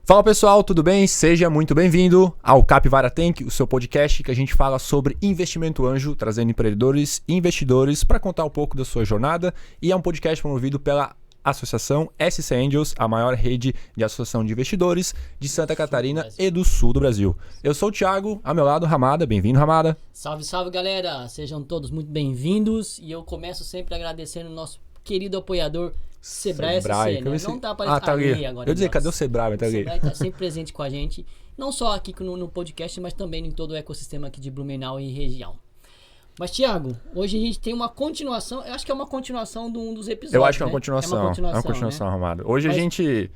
Fala pessoal, tudo bem? Seja muito bem-vindo ao Capivara Tank, o seu podcast que a gente fala sobre investimento anjo, trazendo empreendedores e investidores para contar um pouco da sua jornada, e é um podcast promovido pela Associação SC Angels, a maior rede de associação de investidores de Santa Catarina e do sul do Brasil. Eu sou o Thiago, ao meu lado Ramada, bem-vindo Ramada. Salve, salve galera, sejam todos muito bem-vindos e eu começo sempre agradecendo o nosso querido apoiador Sebrae SC, né? Não tá aparecendo tá ali agora. Eu ia dizer, cadê o Sebrae? Tá o ali. Sebrae tá sempre presente com a gente, não só aqui no podcast, mas também em todo o ecossistema aqui de Blumenau e região. Mas, Thiago, hoje a gente tem uma continuação, eu acho que é uma continuação de um dos episódios. Eu acho que é né? uma continuação, né? Ramada. Hoje a gente...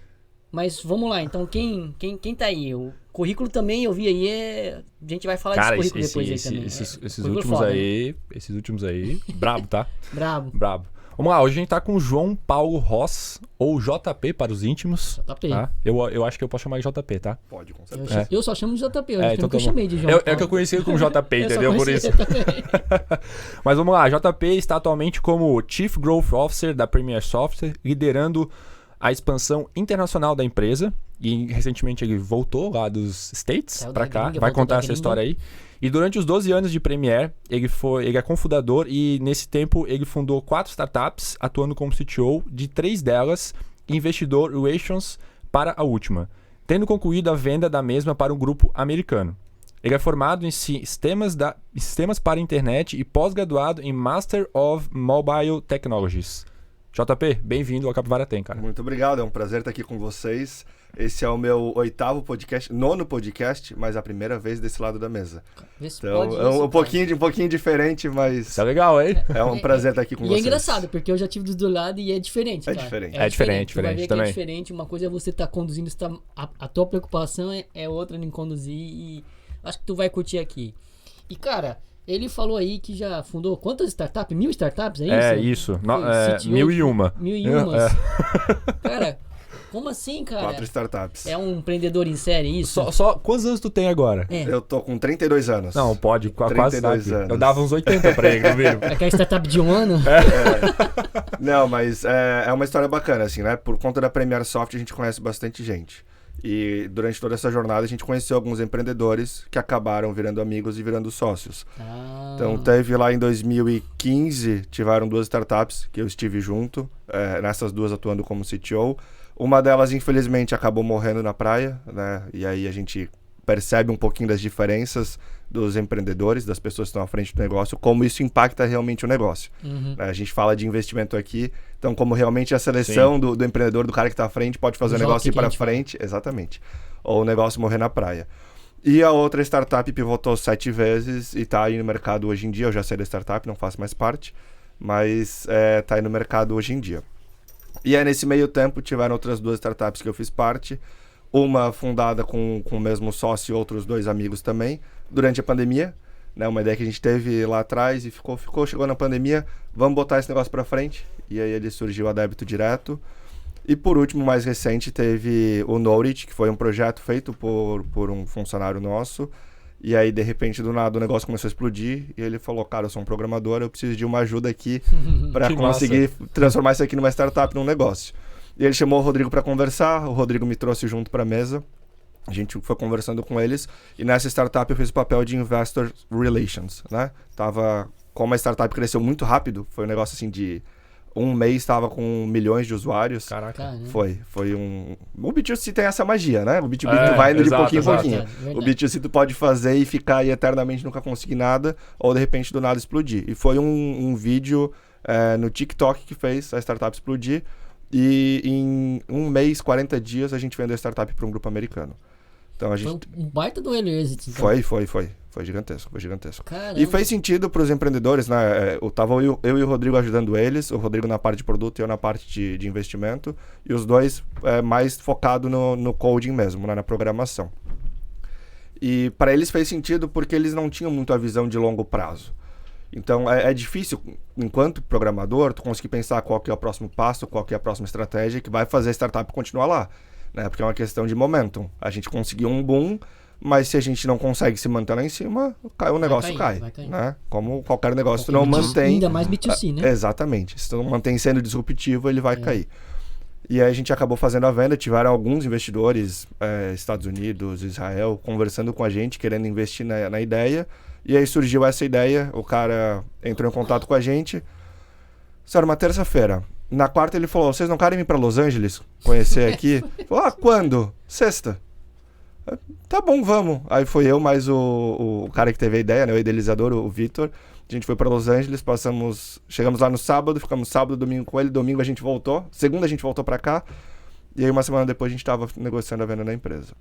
Mas vamos lá, então quem tá aí? O currículo também, eu vi aí, a gente vai falar desse currículo depois aí também. Esses últimos aí, brabo, tá? Brabo. Vamos lá, hoje a gente tá com o João Paulo Ross, ou JP para os íntimos. JP. Tá? Eu acho que eu posso chamar de JP, tá? Pode, com certeza. Eu só chamo de JP, eu então nunca chamei de João. É que eu conheci ele como JP, entendeu? Por isso. Mas vamos lá, JP está atualmente como Chief Growth Officer da Premier Software, liderando a expansão internacional da empresa. E recentemente ele voltou lá dos States para cá, vai contar essa história aí. E durante os 12 anos de Premier, ele é cofundador e nesse tempo ele fundou 4 startups, atuando como CTO de 3 delas, investidor relations para a última, tendo concluído a venda da mesma para um grupo americano. Ele é formado em sistemas para a internet e pós-graduado em Master of Mobile Technologies. JP, bem-vindo ao Capivara Tank, cara. Muito obrigado, é um prazer estar aqui com vocês. Esse é o meu 8º podcast, 9º podcast, mas a primeira vez desse lado da mesa. Então, é um pouquinho diferente, mas... Isso é legal, hein? É um prazer estar aqui com vocês. E é engraçado, porque eu já tive dos dois lados e é diferente, cara. É diferente. Tu vai ver também. Que é diferente. Uma coisa é você estar conduzindo, a tua preocupação é outra em conduzir e acho que tu vai curtir aqui. E, cara... Ele falou aí que já fundou quantas startups? 1000 startups, é isso? Isso. 1001. 1001. Cara, como assim, cara? 4 startups. É um empreendedor em série, isso? Só quantos anos tu tem agora? Eu tô com 32 anos. Não, pode, quase 32 anos. Eu dava uns 80 pra ele, no mínimo. É que a startup de um ano? Não, mas é uma história bacana, assim, né? Por conta da Premier Software, a gente conhece bastante gente. E durante toda essa jornada a gente conheceu alguns empreendedores que acabaram virando amigos e virando sócios. Então teve lá em 2015, tiveram 2 startups que eu estive junto, nessas 2 atuando como CTO. Uma delas infelizmente acabou morrendo na praia, né? E aí a gente percebe um pouquinho das diferenças dos empreendedores, das pessoas que estão à frente do negócio, como isso impacta realmente o negócio. A gente fala de investimento aqui, então como realmente a seleção do empreendedor, do cara que está à frente, pode fazer o negócio ir para frente, exatamente, ou o negócio morrer na praia. E a outra startup pivotou 7 vezes e está aí no mercado hoje em dia. Eu já saí da startup, não faço mais parte, mas está aí no mercado hoje em dia. E aí nesse meio tempo tiveram outras 2 startups que eu fiz parte, uma fundada com o mesmo sócio e outros 2 amigos também, durante a pandemia, né? Uma ideia que a gente teve lá atrás e chegou na pandemia, vamos botar esse negócio para frente, e aí ele surgiu a Débito Direto. E por último, mais recente, teve o Knowledge, que foi um projeto feito por um funcionário nosso, e aí de repente do nada o negócio começou a explodir, e ele falou, cara, eu sou um programador, eu preciso de uma ajuda aqui para conseguir transformar isso aqui numa startup, num negócio. E ele chamou o Rodrigo para conversar, o Rodrigo me trouxe junto para a mesa, a gente foi conversando com eles, e nessa startup eu fiz o papel de Investor Relations, né? Como a startup cresceu muito rápido, foi um negócio assim de 1 mês, estava com milhões de usuários. Caraca. Foi um... O B2C tem essa magia, né? O B2B tu vai indo de pouquinho em pouquinho. O B2C tu pode fazer e ficar aí eternamente, nunca conseguir nada, ou de repente do nada explodir. E foi um vídeo no TikTok que fez a startup explodir. E em 1 mês, 40 dias, a gente vendeu a startup para um grupo americano. Então, Foi um baita do early exit. Então. Foi gigantesco. Caramba. E fez sentido para os empreendedores, né? Tava eu e o Rodrigo ajudando eles, o Rodrigo na parte de produto e eu na parte de investimento, e os dois mais focados no coding mesmo, né? Na programação. E para eles fez sentido porque eles não tinham muito a visão de longo prazo. Então é difícil, enquanto programador, tu conseguir pensar qual que é o próximo passo, qual que é a próxima estratégia que vai fazer a startup continuar lá, né? Porque é uma questão de momentum. A gente conseguiu um boom, mas se a gente não consegue se manter lá em cima, o negócio cai. Né? Como qualquer negócio, tu não mantém... Ainda mais B2C, né? Exatamente. Se tu não mantém sendo disruptivo, ele vai cair. E aí a gente acabou fazendo a venda, tiveram alguns investidores, Estados Unidos, Israel, conversando com a gente, querendo investir na ideia. E aí surgiu essa ideia, o cara entrou em contato com a gente. Isso era uma terça-feira. Na quarta ele falou, vocês não querem vir para Los Angeles conhecer aqui? Falou, quando? Sexta. Tá bom, vamos. Aí foi eu mais o cara que teve a ideia, né, o idealizador, o Vitor. A gente foi para Los Angeles, chegamos lá no sábado, ficamos sábado, domingo com ele, domingo a gente voltou, segunda a gente voltou para cá, e aí uma semana depois a gente estava negociando a venda da empresa.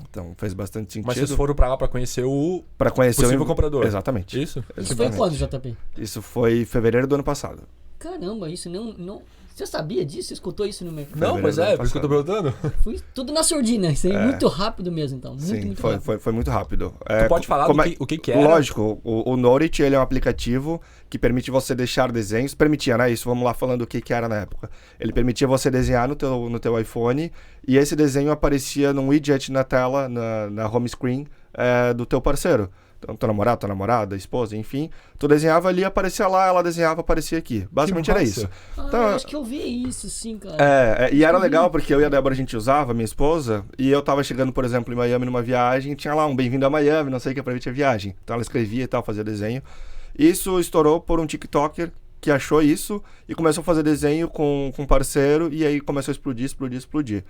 Então fez bastante sentido. Mas vocês foram para lá para conhecer o possível comprador? Exatamente. Isso? Isso foi quando, JP? Isso foi em fevereiro do ano passado. Caramba, isso não... Você sabia disso? Você escutou isso no mercado? Não, pois por isso que eu tô perguntando. Foi tudo na surdina, isso aí muito rápido mesmo, então. Muito rápido. Foi muito rápido. Tu pode falar o que era? Lógico, o Norit, ele é um aplicativo que permite você deixar desenhos, permitia, né, isso, vamos lá falando o que era na época. Ele permitia você desenhar no teu iPhone, e esse desenho aparecia num widget na tela, na home screen do teu parceiro. Então, teu namorado, tua namorada, esposa, enfim. Tu desenhava ali, aparecia lá, ela desenhava, aparecia aqui. Basicamente era isso. Então, acho que eu vi isso, sim, cara. E era legal porque eu e a Débora a gente usava, minha esposa, e eu tava chegando, por exemplo, em Miami numa viagem, tinha lá um bem-vindo a Miami, não sei o que, pra ver a viagem. Então ela escrevia e tal, fazia desenho. Isso estourou por um TikToker que achou isso e começou a fazer desenho com um parceiro, e aí começou a explodir.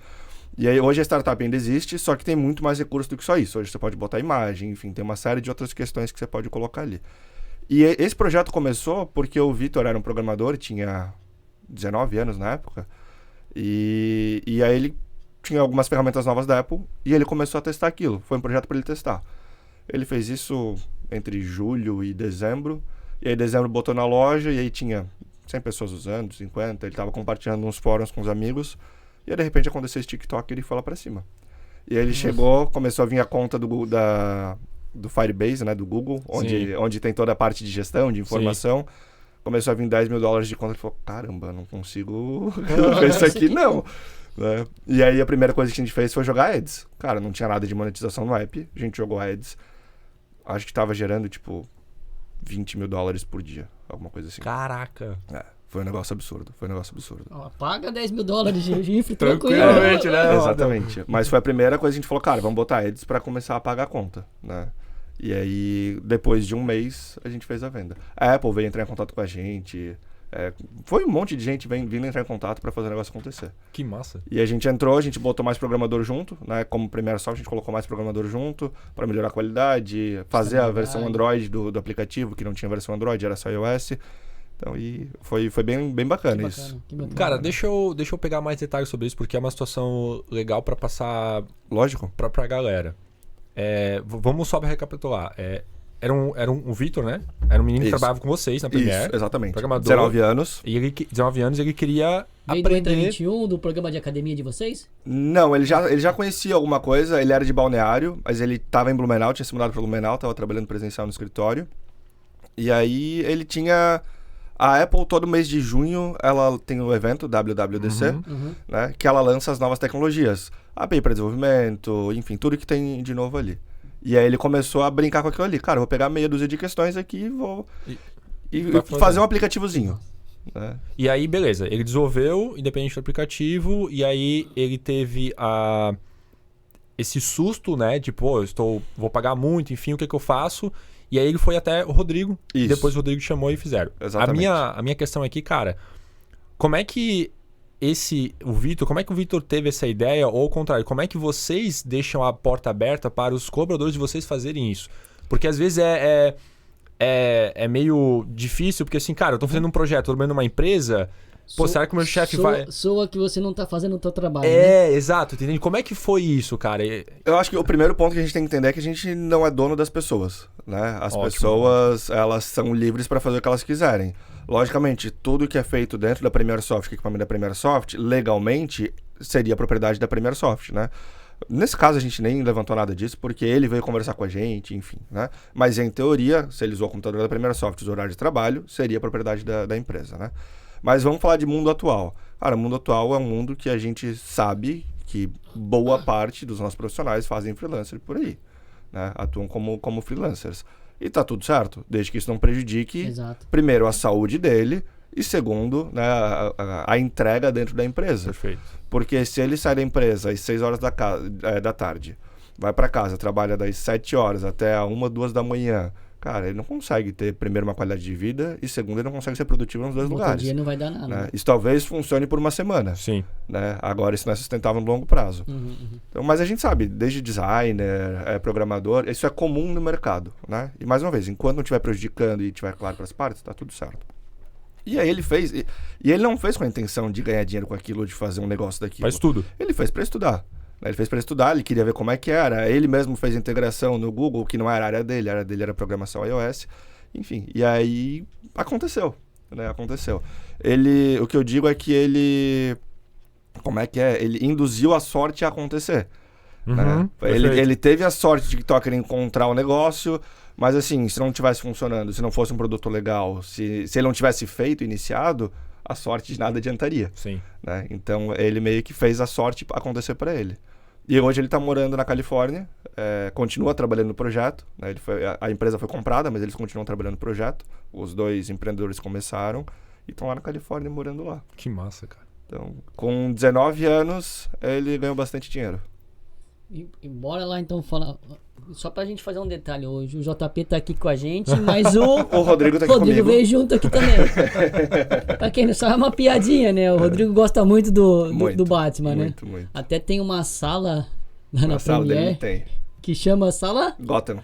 E aí hoje a startup ainda existe, só que tem muito mais recursos do que só isso. Hoje você pode botar imagem, enfim, tem uma série de outras questões que você pode colocar ali. E esse projeto começou porque o Vitor era um programador, tinha 19 anos na época, e aí ele tinha algumas ferramentas novas da Apple e ele começou a testar aquilo. Foi um projeto para ele testar. Ele fez isso entre julho e dezembro, e aí dezembro botou na loja e aí tinha 100 pessoas usando, 50, ele estava compartilhando nos fóruns com os amigos. E aí, de repente, aconteceu esse TikTok e ele foi lá pra cima. E aí ele chegou, começou a vir a conta do Firebase, né, do Google, onde tem toda a parte de gestão, de informação. Sim. Começou a vir $10 mil de conta. Ele falou, caramba, não consigo ver isso aqui, não. Né? E aí a primeira coisa que a gente fez foi jogar ads. Cara, não tinha nada de monetização no app. A gente jogou ads. Acho que tava gerando, tipo, $20 mil por dia. Alguma coisa assim. Caraca. Foi um negócio absurdo. Paga $10 mil de infra, tranquilamente, né? Exatamente. Mas foi a primeira coisa que a gente falou, cara, vamos botar ads pra começar a pagar a conta, né? E aí, depois de um mês, a gente fez a venda. A Apple veio entrar em contato com a gente. Foi um monte de gente vindo entrar em contato pra fazer o negócio acontecer. Que massa. E a gente entrou, a gente botou mais programador junto, né? Como Premiere Soft, a gente colocou mais programador junto pra melhorar a qualidade, fazer a versão Android do aplicativo, que não tinha versão Android, era só iOS. Então, foi bem bacana isso. Cara, deixa eu pegar mais detalhes sobre isso, porque é uma situação legal pra passar... Lógico. Pra galera. Vamos só recapitular. Era um Vitor, né? Era um menino que trabalhava com vocês na Premiere. Isso, exatamente. Programador. 19 anos. E 19 anos ele queria aprender... Veio do Entra 21, do programa de academia de vocês? Não, ele já conhecia alguma coisa. Ele era de Balneário, mas ele tava em Blumenau, tinha se mudado pra Blumenau, tava trabalhando presencial no escritório. E aí ele tinha... A Apple, todo mês de junho, ela tem o evento WWDC, né, que ela lança as novas tecnologias. API para desenvolvimento, enfim, tudo que tem de novo ali. E aí ele começou a brincar com aquilo ali. Cara, eu vou pegar meia dúzia de questões aqui e fazer um aplicativozinho. Né? E aí, beleza. Ele desenvolveu, independente do aplicativo, e aí ele teve esse susto, né? De, vou pagar muito, enfim, o que eu faço? E aí ele foi até o Rodrigo, e depois o Rodrigo chamou e fizeram. Exatamente. A minha questão aqui, cara, como é que o Vitor teve essa ideia, ou ao contrário, como é que vocês deixam a porta aberta para os colaboradores de vocês fazerem isso? Porque às vezes é meio difícil, porque assim, cara, eu tô fazendo um projeto, tô trabalhando numa empresa... será que o meu chefe vai... Soa que você não tá fazendo o teu trabalho, né? Exato, entende? Como é que foi isso, cara? Eu acho que o primeiro ponto que a gente tem que entender é que a gente não é dono das pessoas, né? As pessoas, elas são livres para fazer o que elas quiserem. Logicamente, tudo que é feito dentro da Premiere Soft, que é equipamento da Premiere Soft, legalmente, seria propriedade da Premiere Soft, né? Nesse caso, a gente nem levantou nada disso, porque ele veio conversar com a gente, enfim, né? Mas, em teoria, se ele usou o computador da Premiere Soft, o horário de trabalho, seria propriedade da empresa, né? Mas vamos falar de mundo atual. Cara, o mundo atual é um mundo que a gente sabe que boa parte dos nossos profissionais fazem freelancer por aí, né? Atuam como freelancers. E tá tudo certo, desde que isso não prejudique, primeiro, a saúde dele e segundo, né, a entrega dentro da empresa. Perfeito. Porque se ele sai da empresa às 6 horas da tarde, vai para casa, trabalha das 7 horas até a 1, 2 da manhã, cara, ele não consegue ter, primeiro, uma qualidade de vida e, segundo, ele não consegue ser produtivo nos dois lugares. Dia não vai dar nada. Né? Isso talvez funcione por uma semana. Sim. Né? Agora, isso não é sustentável no longo prazo. Então, mas a gente sabe, desde designer, programador, isso é comum no mercado. Né? E, mais uma vez, enquanto não estiver prejudicando e estiver claro para as partes, tá tudo certo. E aí ele fez, e ele não fez com a intenção de ganhar dinheiro com aquilo, de fazer um negócio daquilo. Faz tudo. Ele fez para estudar. Ele fez para estudar, ele queria ver como é que era. Ele mesmo fez integração no Google, que não era a área dele era programação iOS. Enfim, e aí aconteceu. Né? Aconteceu. O que eu digo é que ele... Como é que é? Ele induziu a sorte a acontecer. Né? Ele teve a sorte de TikToker encontrar o negócio, mas assim, se não tivesse funcionando, se não fosse um produto legal, se ele não tivesse feito, iniciado, a sorte de nada adiantaria. Sim. Né? Então ele meio que fez a sorte acontecer para ele. E hoje ele está morando na Califórnia, continua trabalhando no projeto. Né? A empresa foi comprada, mas eles continuam trabalhando no projeto. Os dois empreendedores começaram e estão lá na Califórnia morando lá. Que massa, cara. Então, com 19 anos, ele ganhou bastante dinheiro. E bora lá então falar. Só pra gente fazer um detalhe hoje, o JP tá aqui com a gente, mas o Rodrigo tá aqui Rodrigo comigo. veio junto aqui também. Pra quem não sabe, é uma piadinha, né? O Rodrigo gosta muito do Batman, muito, né? Muito. Até tem uma sala lá na sala dele Premiere tem. que chama Sala Gotham.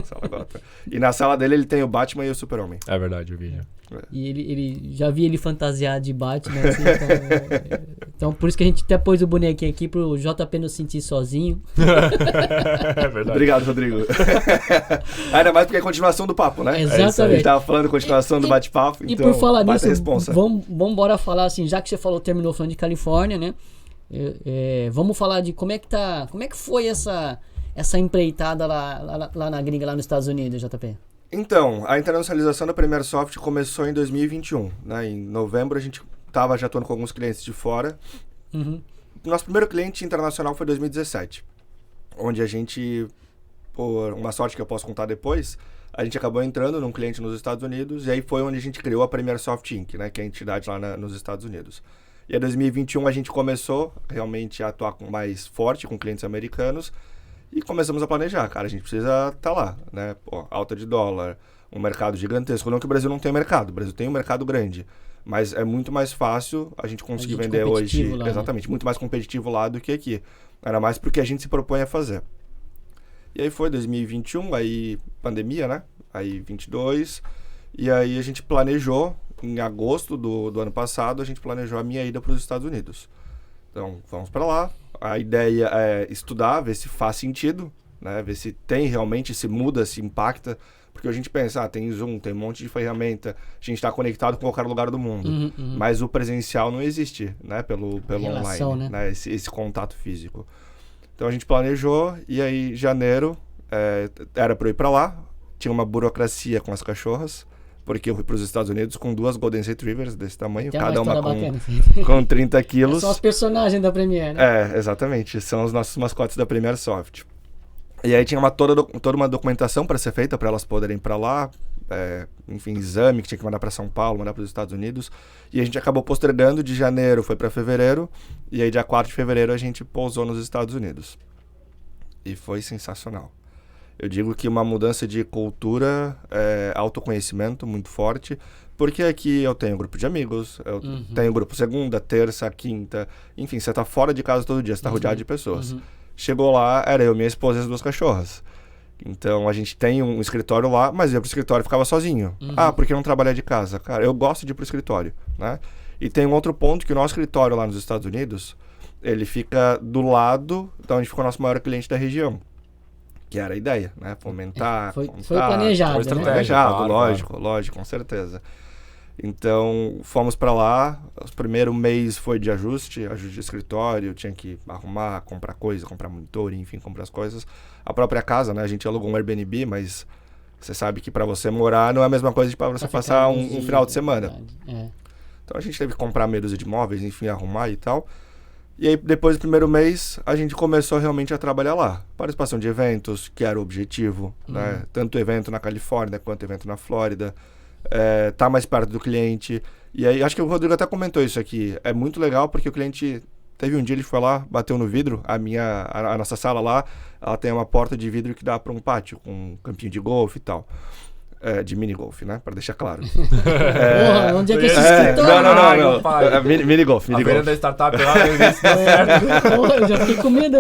Sala Gotham. E na sala dele ele tem o Batman e o Super-Homem. É verdade, eu vi já. E ele já vi ele fantasiado de Batman, assim, então por isso que a gente até pôs o bonequinho aqui pro JP não sentir sozinho. É verdade. Obrigado, Rodrigo. Ainda mais porque é a continuação do papo, né? Exatamente. A gente tava falando continuação do bate-papo, E então por falar nisso, responsa. vamos embora falar assim, já que você terminou falando de Califórnia, né? Vamos falar de como é que foi essa empreitada lá na gringa, lá nos Estados Unidos, JP? Então, a internacionalização da Premier Soft começou em 2021. Né? Em novembro a gente estava já atuando com alguns clientes de fora. Nosso primeiro cliente internacional foi em 2017, onde a gente, por uma sorte que eu posso contar depois, a gente acabou entrando num cliente nos Estados Unidos e aí foi onde a gente criou a Premier Soft Inc., né? Que é a entidade lá nos Estados Unidos. E em 2021 a gente começou realmente a atuar mais forte com clientes americanos. E começamos a planejar, cara, a gente precisa estar lá, né? Pô, alta de dólar, um mercado gigantesco. Não que o Brasil não tenha mercado, o Brasil tem um mercado grande. Mas é muito mais fácil a gente conseguir vender hoje. Lá, exatamente, né? Muito mais competitivo lá do que aqui. Era mais porque a gente se propõe a fazer. E aí foi 2021, aí pandemia, né? Aí 22. E aí a gente planejou, em agosto do ano passado, a gente planejou a minha ida para os Estados Unidos. Então, vamos para lá. A ideia é estudar, ver se faz sentido, né? Ver se tem realmente, se muda, se impacta. Porque a gente pensa, tem Zoom, tem um monte de ferramenta, a gente está conectado com qualquer lugar do mundo. Mas o presencial não existe, né? Pelo relação, online, né? Esse contato físico. Então a gente planejou e aí janeiro era para eu ir para lá. Tinha uma burocracia com as cachorras. Porque eu fui para os Estados Unidos com 2 Golden Retrievers desse tamanho, cada uma com 30 quilos. São os personagens da Premiere, né? Exatamente. São os nossos mascotes da Premier Soft. E aí tinha toda uma documentação para ser feita para elas poderem ir para lá. Enfim, exame que tinha que mandar para São Paulo, mandar para os Estados Unidos. E a gente acabou postergando de janeiro, foi para fevereiro. E aí dia 4 de fevereiro a gente pousou nos Estados Unidos. E foi sensacional. Eu digo que uma mudança de cultura, autoconhecimento muito forte, porque aqui eu tenho um grupo de amigos, eu tenho grupo segunda, terça, quinta, enfim, você tá fora de casa todo dia, você tá rodeado de pessoas. Chegou lá, era eu, minha esposa e as 2 cachorras. Então a gente tem um escritório lá, mas eu ia pro escritório e ficava sozinho. Porque eu não trabalhar de casa? Cara, eu gosto de ir pro escritório, né? E tem um outro ponto que o nosso escritório lá nos Estados Unidos, ele fica do lado de onde ficou o nosso maior cliente da região. Que era a ideia, né? Fomentar. Foi planejado, foi né? Planejado, Claro, lógico, com certeza. Então, fomos para lá. O primeiro mês foi de ajuste de escritório. Tinha que arrumar, comprar coisa, comprar monitor, enfim, comprar as coisas. A própria casa, né? A gente alugou um Airbnb, mas você sabe que para você morar não é a mesma coisa de para você passar um final de semana. Então, a gente teve que comprar meia dúzia de móveis, enfim, arrumar e tal. E aí, depois do primeiro mês, a gente começou realmente a trabalhar lá. Participação de eventos, que era o objetivo, né? Tanto evento na Califórnia quanto evento na Flórida. tá mais perto do cliente. E aí, acho que o Rodrigo até comentou isso aqui. É muito legal porque o cliente... Teve um dia, ele foi lá, bateu no vidro. A nossa sala lá, ela tem uma porta de vidro que dá para um pátio, com um campinho de golfe e tal. De mini golfe, né? Para deixar claro. Porra, onde é que é esse escritório? Não. Mini golfe. A feira da startup lá, não deu certo. Porra, eu já fiquei com medo.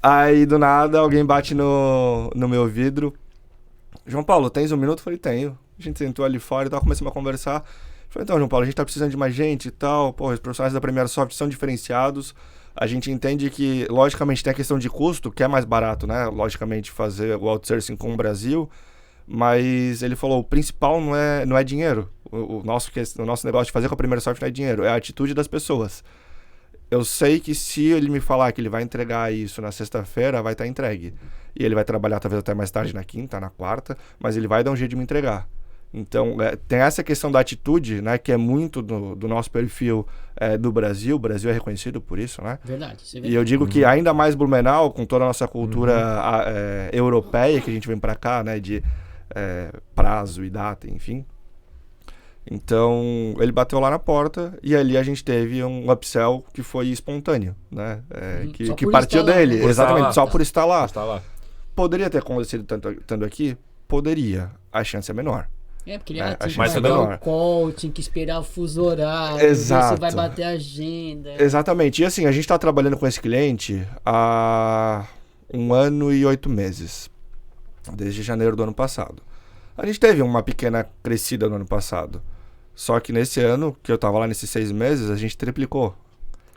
Aí, do nada, alguém bate no meu vidro. João Paulo, tens um minuto? Eu falei, tenho. A gente sentou ali fora e tal, começamos a conversar. Falei, então, João Paulo, a gente tá precisando de mais gente e tal. Pô, os profissionais da Premier Soft são diferenciados. A gente entende que, logicamente, tem a questão de custo, que é mais barato, né? Logicamente, fazer o outsourcing com o Brasil. Mas ele falou, o principal não é dinheiro. O nosso negócio de fazer com a Premier Soft não é dinheiro, é a atitude das pessoas. Eu sei que se ele me falar que ele vai entregar isso na sexta-feira, vai estar entregue. E ele vai trabalhar talvez até mais tarde na quinta, na quarta, mas ele vai dar um jeito de me entregar. Então, tem essa questão da atitude, né, que é muito do nosso perfil do Brasil. O Brasil é reconhecido por isso, né? Verdade. E eu digo que ainda mais Blumenau, com toda a nossa cultura europeia, que a gente vem para cá, né, de prazo e data, enfim. Então, ele bateu lá na porta e ali a gente teve um upsell que foi espontâneo, né? Que partiu dele, exatamente, só por estar lá. Poderia ter acontecido tanto aqui? Poderia. A chance é menor. Porque ele tinha que pagar o call, tinha que esperar o fuso horário, exato. Você vai bater a agenda. Exatamente. E assim, a gente está trabalhando com esse cliente há 1 ano e 8 meses. Desde janeiro do ano passado. A gente teve uma pequena crescida no ano passado. Só que nesse ano, que eu estava lá nesses 6 meses, a gente triplicou.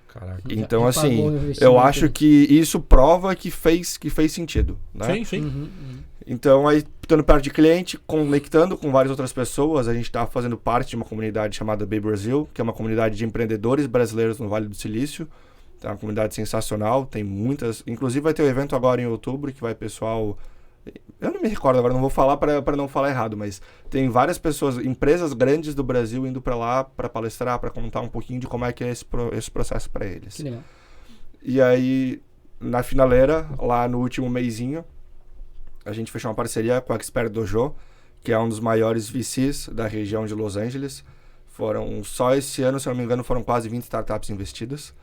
Caraca. Então, assim, eu acho que isso prova que fez sentido, né? Sim. Então, aí, estando perto de cliente, conectando com várias outras pessoas, a gente está fazendo parte de uma comunidade chamada Bay Brasil, que é uma comunidade de empreendedores brasileiros no Vale do Silício. É uma comunidade sensacional, tem muitas... Inclusive, vai ter um evento agora em outubro, que vai pessoal... Eu não me recordo agora, não vou falar para não falar errado, mas tem várias pessoas, empresas grandes do Brasil indo para lá para palestrar, para contar um pouquinho de como é que é esse processo para eles. Que legal. E aí, na finaleira, lá no último mêsinho, a gente fechou uma parceria com a Expert Dojo, que é um dos maiores VCs da região de Los Angeles. Só esse ano, se não me engano, foram quase 20 startups investidas.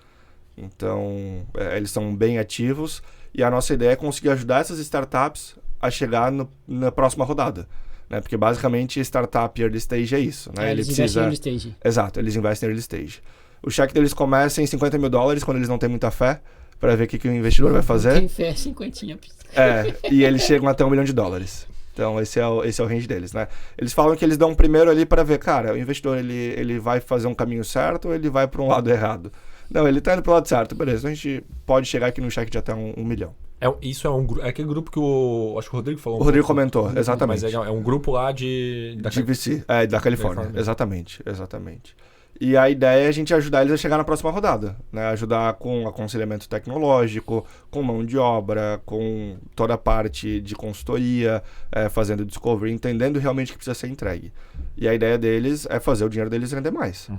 Então, eles são bem ativos. E a nossa ideia é conseguir ajudar essas startups a chegar na próxima rodada. Né? Porque, basicamente, startup early stage é isso. Né? Eles investem em early stage. Exato, eles investem em early stage. O cheque deles começa em $50 mil, quando eles não têm muita fé, para ver o que o investidor vai fazer. Tem fé, 50. E eles chegam até $1 milhão. Então, esse é o range deles, né? Eles falam que eles dão primeiro ali para ver, cara, o investidor, ele vai fazer um caminho certo ou ele vai para um lado errado? Não, ele tá indo pro lado certo, beleza. Então a gente pode chegar aqui no cheque de até $1 milhão. Isso é aquele grupo que acho que o Rodrigo falou. O Rodrigo comentou, exatamente. Mas é um grupo lá de VC, da Califórnia. Exatamente. E a ideia é a gente ajudar eles a chegar na próxima rodada, né? Ajudar com aconselhamento tecnológico, com mão de obra, com toda a parte de consultoria, fazendo discovery, entendendo realmente o que precisa ser entregue. E a ideia deles é fazer o dinheiro deles render mais.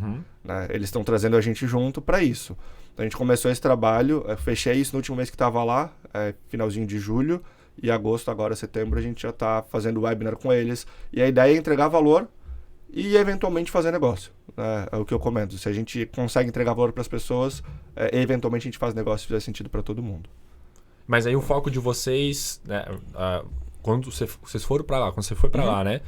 Né? Eles estão trazendo a gente junto para isso. Então a gente começou esse trabalho, fechei isso no último mês que estava lá, finalzinho de julho, e agosto, agora setembro, a gente já está fazendo webinar com eles. E a ideia é entregar valor e eventualmente fazer negócio. É o que eu comento. Se a gente consegue entregar valor para as pessoas, eventualmente a gente faz negócio se fizer sentido para todo mundo. Mas aí o foco de vocês, né, quando vocês foram para lá, quando você foi para lá, né?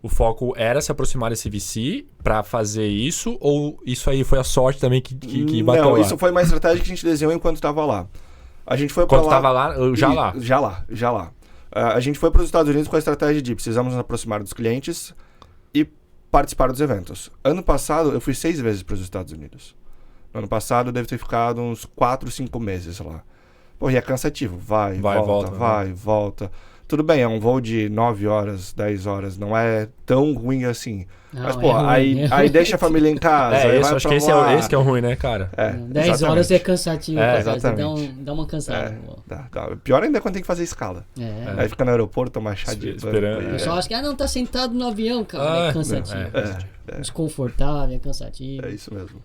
O foco era se aproximar desse VC para fazer isso, ou isso aí foi a sorte também que bateu lá? Não, isso foi uma estratégia que a gente desenhou enquanto estava lá. A gente foi para lá... Quando estava lá, Já lá. A gente foi para os Estados Unidos com a estratégia de precisamos nos aproximar dos clientes e participar dos eventos. Ano passado, eu fui 6 vezes para os Estados Unidos. No ano passado, eu devo ter ficado uns 4, 5 meses lá. Pô, e é cansativo. Vai, volta. Tudo bem, é um voo de 9 horas, 10 horas. Não é tão ruim assim. Não, mas, pô, aí deixa a família em casa. Acho que esse que é o ruim, né, cara? 10 horas é cansativo. Exatamente. Dá uma cansada. Pior ainda é quando tem que fazer escala. Aí fica no aeroporto, tomar chá de esperando. O pessoal acha que tá sentado no avião, cara. É cansativo. Desconfortável, é cansativo. É isso mesmo.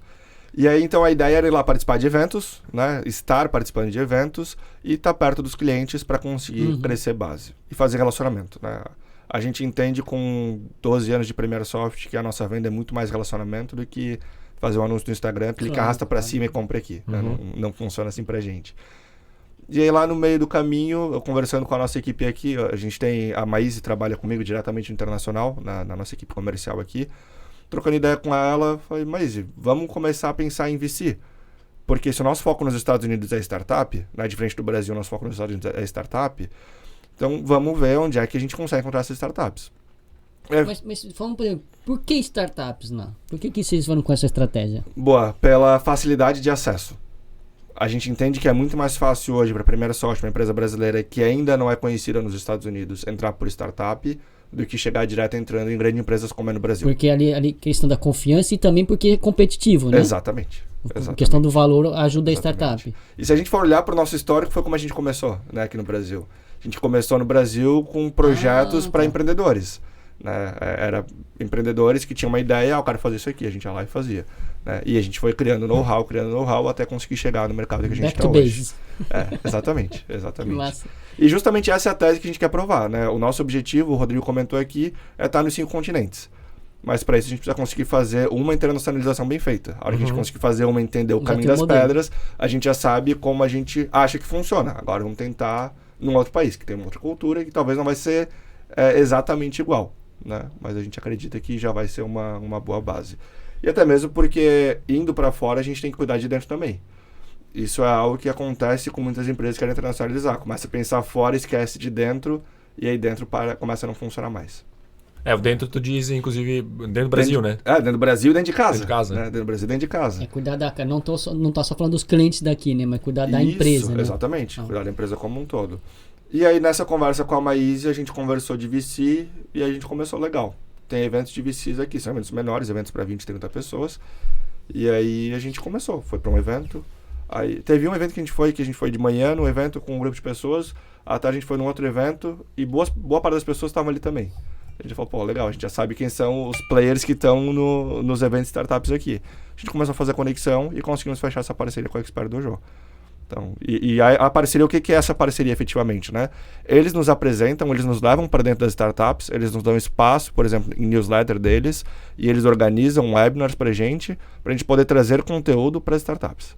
E aí, então, a ideia era ir lá participar de eventos, né? Estar participando de eventos e estar perto dos clientes para conseguir crescer base e fazer relacionamento, né? A gente entende com 12 anos de Premiere Soft que a nossa venda é muito mais relacionamento do que fazer um anúncio no Instagram, clica, arrasta para cima e compra aqui. Né? Não funciona assim pra gente. E aí lá no meio do caminho, eu conversando com a nossa equipe aqui, a gente tem a Maíse trabalha comigo diretamente no internacional, na nossa equipe comercial aqui. Trocando ideia com ela, falei, Maíse, vamos começar a pensar em VC. Porque se o nosso foco nos Estados Unidos é startup, né, diferente do Brasil, o nosso foco nos Estados Unidos é startup, então vamos ver onde é que a gente consegue encontrar essas startups. Mas vamos, por que startups, não? Por que vocês foram com essa estratégia? Boa, pela facilidade de acesso. A gente entende que é muito mais fácil hoje para a Premiere Soft, uma empresa brasileira que ainda não é conhecida nos Estados Unidos, entrar por startup, do que chegar direto entrando em grandes empresas como é no Brasil. Porque ali questão da confiança e também porque é competitivo, né? Exatamente. A questão do valor ajuda a startup. E se a gente for olhar para o nosso histórico, foi como a gente começou, né, aqui no Brasil. A gente começou no Brasil com projetos para empreendedores. Né? Era empreendedores que tinham uma ideia, o cara fazia isso aqui, a gente ia lá e fazia. Né? E a gente foi criando know-how até conseguir chegar no mercado que a gente está hoje. Exatamente. E justamente essa é a tese que a gente quer provar. Né? O nosso objetivo, o Rodrigo comentou aqui, é estar nos 5 continentes. Mas para isso a gente precisa conseguir fazer uma internacionalização bem feita. A hora que a gente conseguir fazer uma, entender o caminho das pedras, a gente já sabe como a gente acha que funciona. Agora vamos tentar num outro país, que tem uma outra cultura, que talvez não vai ser exatamente igual. Né? Mas a gente acredita que já vai ser uma boa base. E até mesmo porque indo para fora a gente tem que cuidar de dentro também. Isso é algo que acontece com muitas empresas que querem internacionalizar. Começa a pensar fora, esquece de dentro, e aí dentro começa a não funcionar mais. Dentro tu diz, inclusive, dentro do Brasil, né? Dentro do Brasil e dentro de casa. Dentro de casa. Né? Dentro do Brasil e dentro de casa. Cuidar não tá só falando dos clientes daqui, né? Mas cuidar da empresa, né? Exatamente. Cuidar da empresa como um todo. E aí nessa conversa com a Maíse, a gente conversou de VC e a gente começou legal. Tem eventos de VCs aqui, são eventos menores, eventos para 20, 30 pessoas. E aí a gente começou, foi para um evento. Aí teve um evento que a gente foi de manhã num evento com um grupo de pessoas, à tarde a gente foi num outro evento e boa parte das pessoas estavam ali também. A gente falou, legal, a gente já sabe quem são os players que estão nos eventos startups aqui. A gente começou a fazer a conexão e conseguimos fechar essa parceria com a Expert Dojo. Então, e a parceria, o que é essa parceria efetivamente, né? Eles nos apresentam, eles nos levam para dentro das startups, eles nos dão espaço, por exemplo, em newsletter deles, e eles organizam webinars para a gente poder trazer conteúdo para as startups.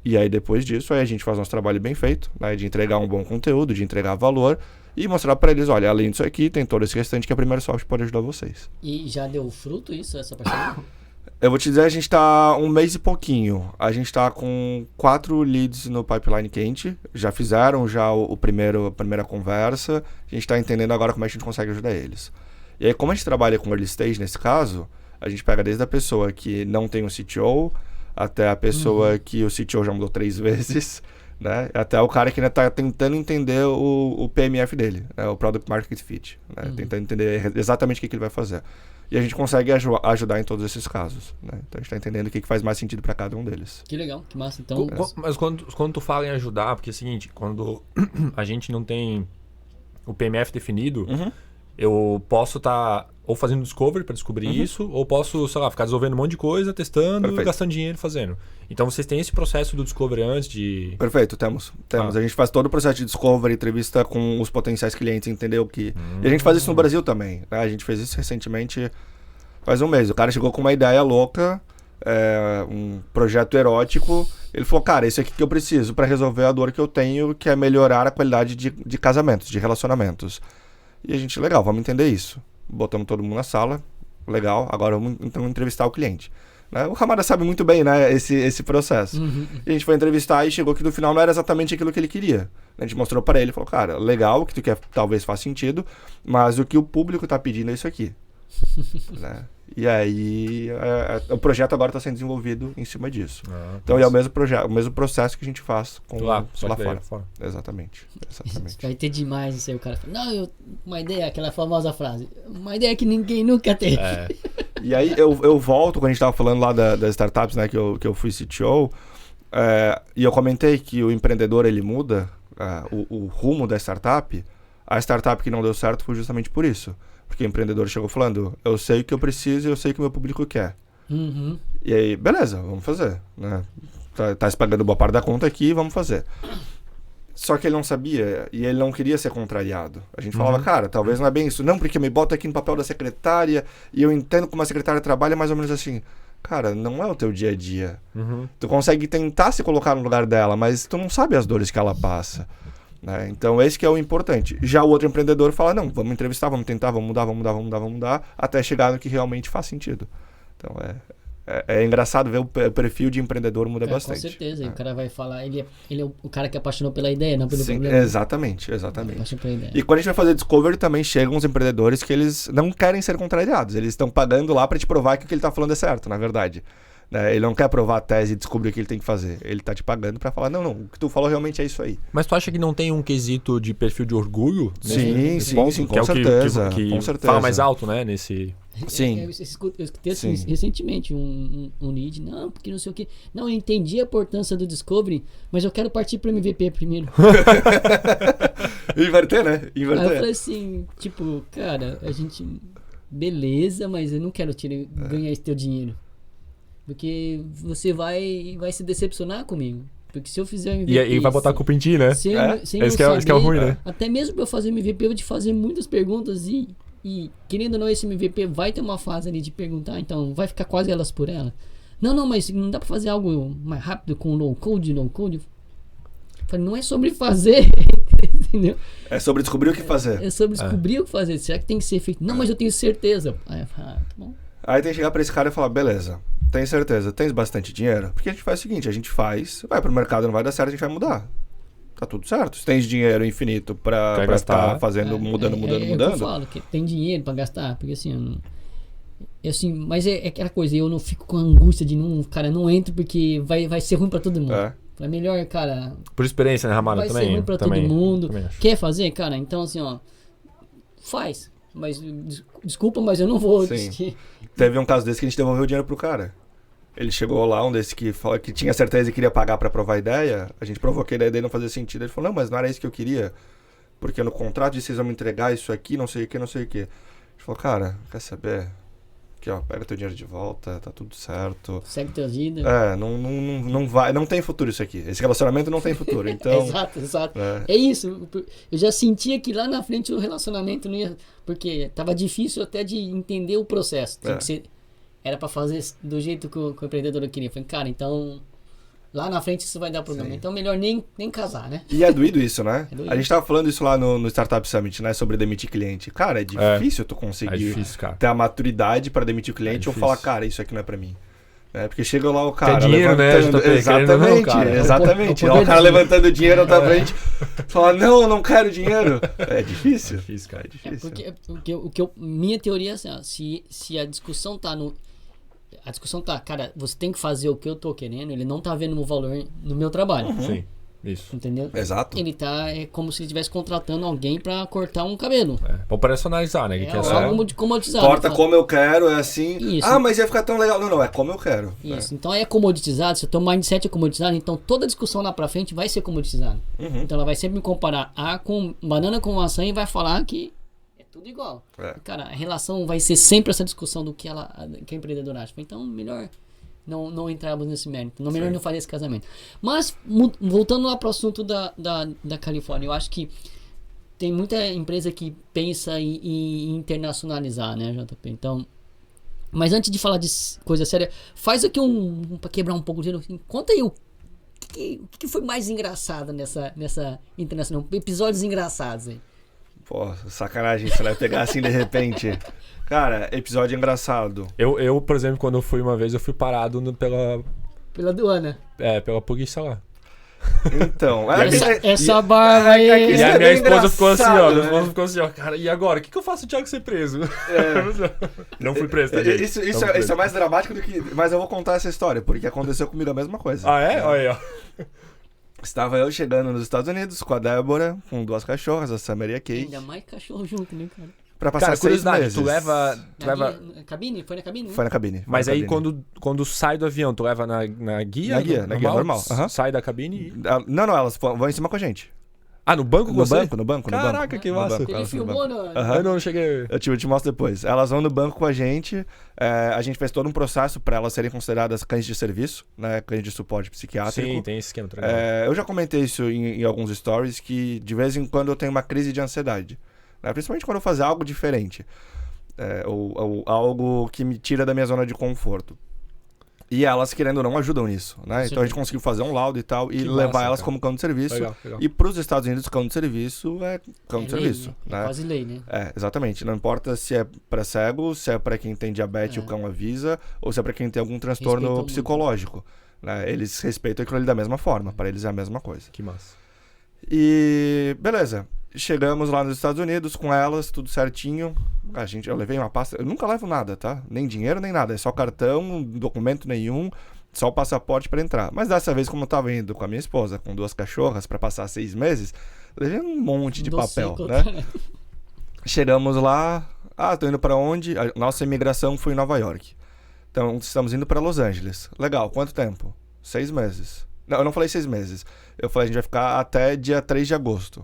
E aí, depois disso, aí a gente faz nosso trabalho bem feito, né? De entregar um bom conteúdo, de entregar valor, e mostrar para eles, olha, além disso aqui, tem todo esse restante que a Premiere Soft pode ajudar vocês. E já deu fruto isso, essa parceria? Eu vou te dizer, a gente está 1 mês e pouquinho. A gente está com 4 leads no pipeline quente. Já fizeram já a primeira conversa. A gente está entendendo agora como é que a gente consegue ajudar eles. E aí, como a gente trabalha com early stage nesse caso, a gente pega desde a pessoa que não tem um CTO, até a pessoa que o CTO já mudou 3 vezes, né? Até o cara que ainda está tentando entender o PMF dele, né? O Product Market Fit. Né? Tentando entender exatamente o que ele vai fazer. E a gente consegue ajudar em todos esses casos. Né? Então a gente está entendendo o que faz mais sentido para cada um deles. Que legal, que massa. Então... Mas quando tu fala em ajudar, porque é o seguinte, quando a gente não tem o PMF definido, eu posso estar ou fazendo discovery para descobrir isso, ou posso, sei lá, ficar desenvolvendo um monte de coisa, testando, gastando dinheiro fazendo. Então vocês têm esse processo do discovery antes de... Perfeito, temos. A gente faz todo o processo de discovery, entrevista com os potenciais clientes, entender o que... E a gente faz isso no Brasil também. Né? A gente fez isso recentemente, faz 1 mês. O cara chegou com uma ideia louca, um projeto erótico. Ele falou, cara, esse aqui que eu preciso para resolver a dor que eu tenho, que é melhorar a qualidade de casamentos, de relacionamentos. E a gente, legal, vamos entender isso. Botamos todo mundo na sala, legal, agora vamos então entrevistar o cliente. Né? O Hamada sabe muito bem, né, esse processo. E a gente foi entrevistar e chegou que no final não era exatamente aquilo que ele queria. A gente mostrou para ele, falou, cara, legal, o que tu quer talvez faça sentido, mas o que o público está pedindo é isso aqui. Né? E aí o projeto agora está sendo desenvolvido em cima disso. Então é o mesmo processo que a gente faz com lá fora. Exatamente. Vai ter demais isso aí, o cara fala, não, uma ideia, aquela famosa frase, uma ideia que ninguém nunca teve. E aí eu volto, quando a gente estava falando lá das startups, né, que eu fui CTO, e eu comentei que o empreendedor ele muda o rumo da startup. A startup que não deu certo foi justamente por isso. Porque o empreendedor chegou falando, eu sei o que eu preciso e eu sei o que o meu público quer. E aí, beleza, vamos fazer. Né? Tá se pagando boa parte da conta aqui, vamos fazer. Só que ele não sabia e ele não queria ser contrariado. A gente falava, cara, talvez não é bem isso. Não, porque me bota aqui no papel da secretária e eu entendo como a secretária trabalha mais ou menos assim. Cara, não é o teu dia a dia. Tu consegue tentar se colocar no lugar dela, mas tu não sabe as dores que ela passa. Né? Então esse que é o importante. Já o outro empreendedor fala, não, vamos entrevistar, vamos tentar, vamos mudar, até chegar no que realmente faz sentido. Então é engraçado ver o perfil de empreendedor muda bastante. Com certeza, o cara vai falar, ele é o cara que apaixonou pela ideia, não pelo Sim, problema. exatamente. Pela ideia. E quando a gente vai fazer Discovery, também chegam uns empreendedores que eles não querem ser contrariados. Eles estão pagando lá para te provar que o que ele tá falando é certo, na verdade. Né? Ele não quer provar a tese e descobrir o que ele tem que fazer. Ele tá te pagando para falar, não, o que tu falou realmente é isso aí. Mas tu acha que não tem um quesito de perfil de orgulho? Sim, ponto, com certeza. Com certeza. Fala mais alto, né? Nesse... Sim. Eu escutei assim, recentemente um lead, não, porque não sei o que. Não, eu entendi a importância do Discovery, mas eu quero partir pro MVP primeiro. Inverter, né? Aí eu falei assim, tipo, cara, a gente... Beleza, mas eu não quero ganhar esse teu dinheiro. Porque você vai se decepcionar comigo. Porque se eu fizer MVP... E vai botar a culpa em ti, né? Sem esse que é o ruim, né? Até mesmo pra eu fazer MVP, eu vou te fazer muitas perguntas e querendo ou não, esse MVP vai ter uma fase ali de perguntar, então vai ficar quase elas por ela. Não, mas não dá pra fazer algo mais rápido com low code? Eu falei, não é sobre fazer, entendeu? É sobre descobrir o que fazer. É sobre descobrir o que fazer. Será que tem que ser feito? Não, mas eu tenho certeza. Aí eu falo, tá bom. Aí tem que chegar pra esse cara e falar, beleza, tem certeza, tens bastante dinheiro? Porque a gente faz o seguinte, a gente vai pro mercado, não vai dar certo, a gente vai mudar. Tá tudo certo. Se tens dinheiro infinito pra estar fazendo, mudando. Eu falo que tem dinheiro pra gastar, porque assim, mas é aquela coisa, eu não fico com a angústia de não entro porque vai ser ruim pra todo mundo. É melhor, cara. Por experiência, né, Ramalho? Vai também. Ser ruim pra todo mundo. Quer fazer, cara? Então, assim, faz. Mas desculpa, mas eu não vou desistir. Teve um caso desse que a gente devolveu o dinheiro pro cara. Ele chegou lá, um desses que falou que tinha certeza e queria pagar pra provar a ideia. A gente provou que a ideia dele não fazia sentido. Ele falou, não, mas não era isso que eu queria. Porque no contrato de vocês vão me entregar isso aqui, não sei o que. A gente falou, cara, quer saber? Aqui, pega teu dinheiro de volta, tá tudo certo. Segue tua vida. Não vai, não tem futuro isso aqui. Esse relacionamento não tem futuro, então... Exato. É isso. Eu já sentia que lá na frente o relacionamento não ia... Porque tava difícil até de entender o processo. Tinha que ser... Era pra fazer do jeito que o empreendedor queria. Eu falei, cara, então... Lá na frente isso vai dar problema. Sim. Então melhor nem casar, né? E é doído isso, né? A gente tava falando isso lá no Startup Summit, né? Sobre demitir cliente. Cara, é difícil tu conseguir ter a maturidade pra demitir o cliente ou falar, cara, isso aqui não é pra mim. Porque chega lá o cara dinheiro, levantando... né? Exatamente. O cara levantando dinheiro na frente. Fala, não, não quero dinheiro. É difícil. Cara, é difícil. Porque minha teoria é assim, se a discussão tá no... A discussão tá, cara, você tem que fazer o que eu tô querendo, ele não tá vendo o valor no meu trabalho. Sim, isso. Entendeu? Exato. Ele tá, como se ele estivesse contratando alguém pra cortar um cabelo. Pra personalizar, né? É algo de comoditizar. Corta como eu quero, é assim. Isso. Mas ia ficar tão legal. Não, é como eu quero. Isso, então é comoditizado, se o teu mindset é comoditizado, então toda discussão lá pra frente vai ser comoditizada. Então ela vai sempre me comparar com banana com maçã e vai falar que tudo igual. Cara, a relação vai ser sempre essa discussão do que a empreendedora acha. Então, melhor não entrarmos nesse mérito. Melhor não fazer esse casamento. Mas, voltando lá pro assunto da Califórnia, eu acho que tem muita empresa que pensa em internacionalizar, né, JP? Então, mas antes de falar de coisa séria, faz aqui pra quebrar um pouco o gelo. Conta aí o que foi mais engraçado nessa internacional. Episódios engraçados aí. Pô, sacanagem, você vai pegar assim de repente. Cara, episódio engraçado. Eu, por exemplo, quando eu fui uma vez, eu fui parado pela aduana. Pela polícia lá. Então, essa barba aí. E a minha esposa ficou assim, ó, cara, e agora? O que eu faço o Thiago ser preso? Não fui preso, tá, gente? Isso é mais dramático do que... Mas eu vou contar essa história, porque aconteceu comigo a mesma coisa. Ah, é? Olha aí, ó. Estava eu chegando nos Estados Unidos com a Débora, com 2 cachorras, a Summer e a Kate. Ainda mais cachorro junto, né, cara? Pra passar 6 meses. Tu leva... Cabine? Foi na cabine? Foi na cabine. Mas aí quando sai do avião, tu leva na guia? Na guia normal. Sai da cabine? Não, elas vão em cima com a gente. Ah, no banco com você? No banco. Caraca, que massa. Ele filmou, não? Eu não cheguei. Eu te mostro depois. Elas vão no banco com a gente fez todo um processo para elas serem consideradas cães de serviço, né? Cães de suporte psiquiátrico. Sim, tem esse esquema. Eu já comentei isso em alguns stories, que de vez em quando eu tenho uma crise de ansiedade, né? Principalmente quando eu fazer algo diferente, ou algo que me tira da minha zona de conforto. E elas, querendo ou não, ajudam nisso, né? Sim. Então a gente conseguiu fazer um laudo e tal, e Que levar massa, elas cara. como cão de serviço. Legal. E para os Estados Unidos, cão de serviço é cão de lei, serviço, né? né? É quase lei, né? Exatamente. Não importa se é para cego, se é para quem tem diabetes, o cão avisa, ou se é para quem tem algum transtorno Respeitam psicológico, né? Eles respeitam aquilo ali da mesma forma, para eles é a mesma coisa. Que massa. E beleza. Chegamos lá nos Estados Unidos com elas, tudo certinho. Eu levei uma pasta. Eu nunca levo nada, tá? Nem dinheiro, nem nada. É só cartão, documento nenhum, só o passaporte para entrar. Mas dessa vez, como eu tava indo com a minha esposa, com 2 cachorras, para passar 6 meses, levei um monte de papel, né? Chegamos lá. Tô indo para onde? A nossa imigração foi em Nova York. Então, estamos indo para Los Angeles. Legal, quanto tempo? 6 meses. Não, eu não falei 6 meses. Eu falei, a gente vai ficar até dia 3 de agosto.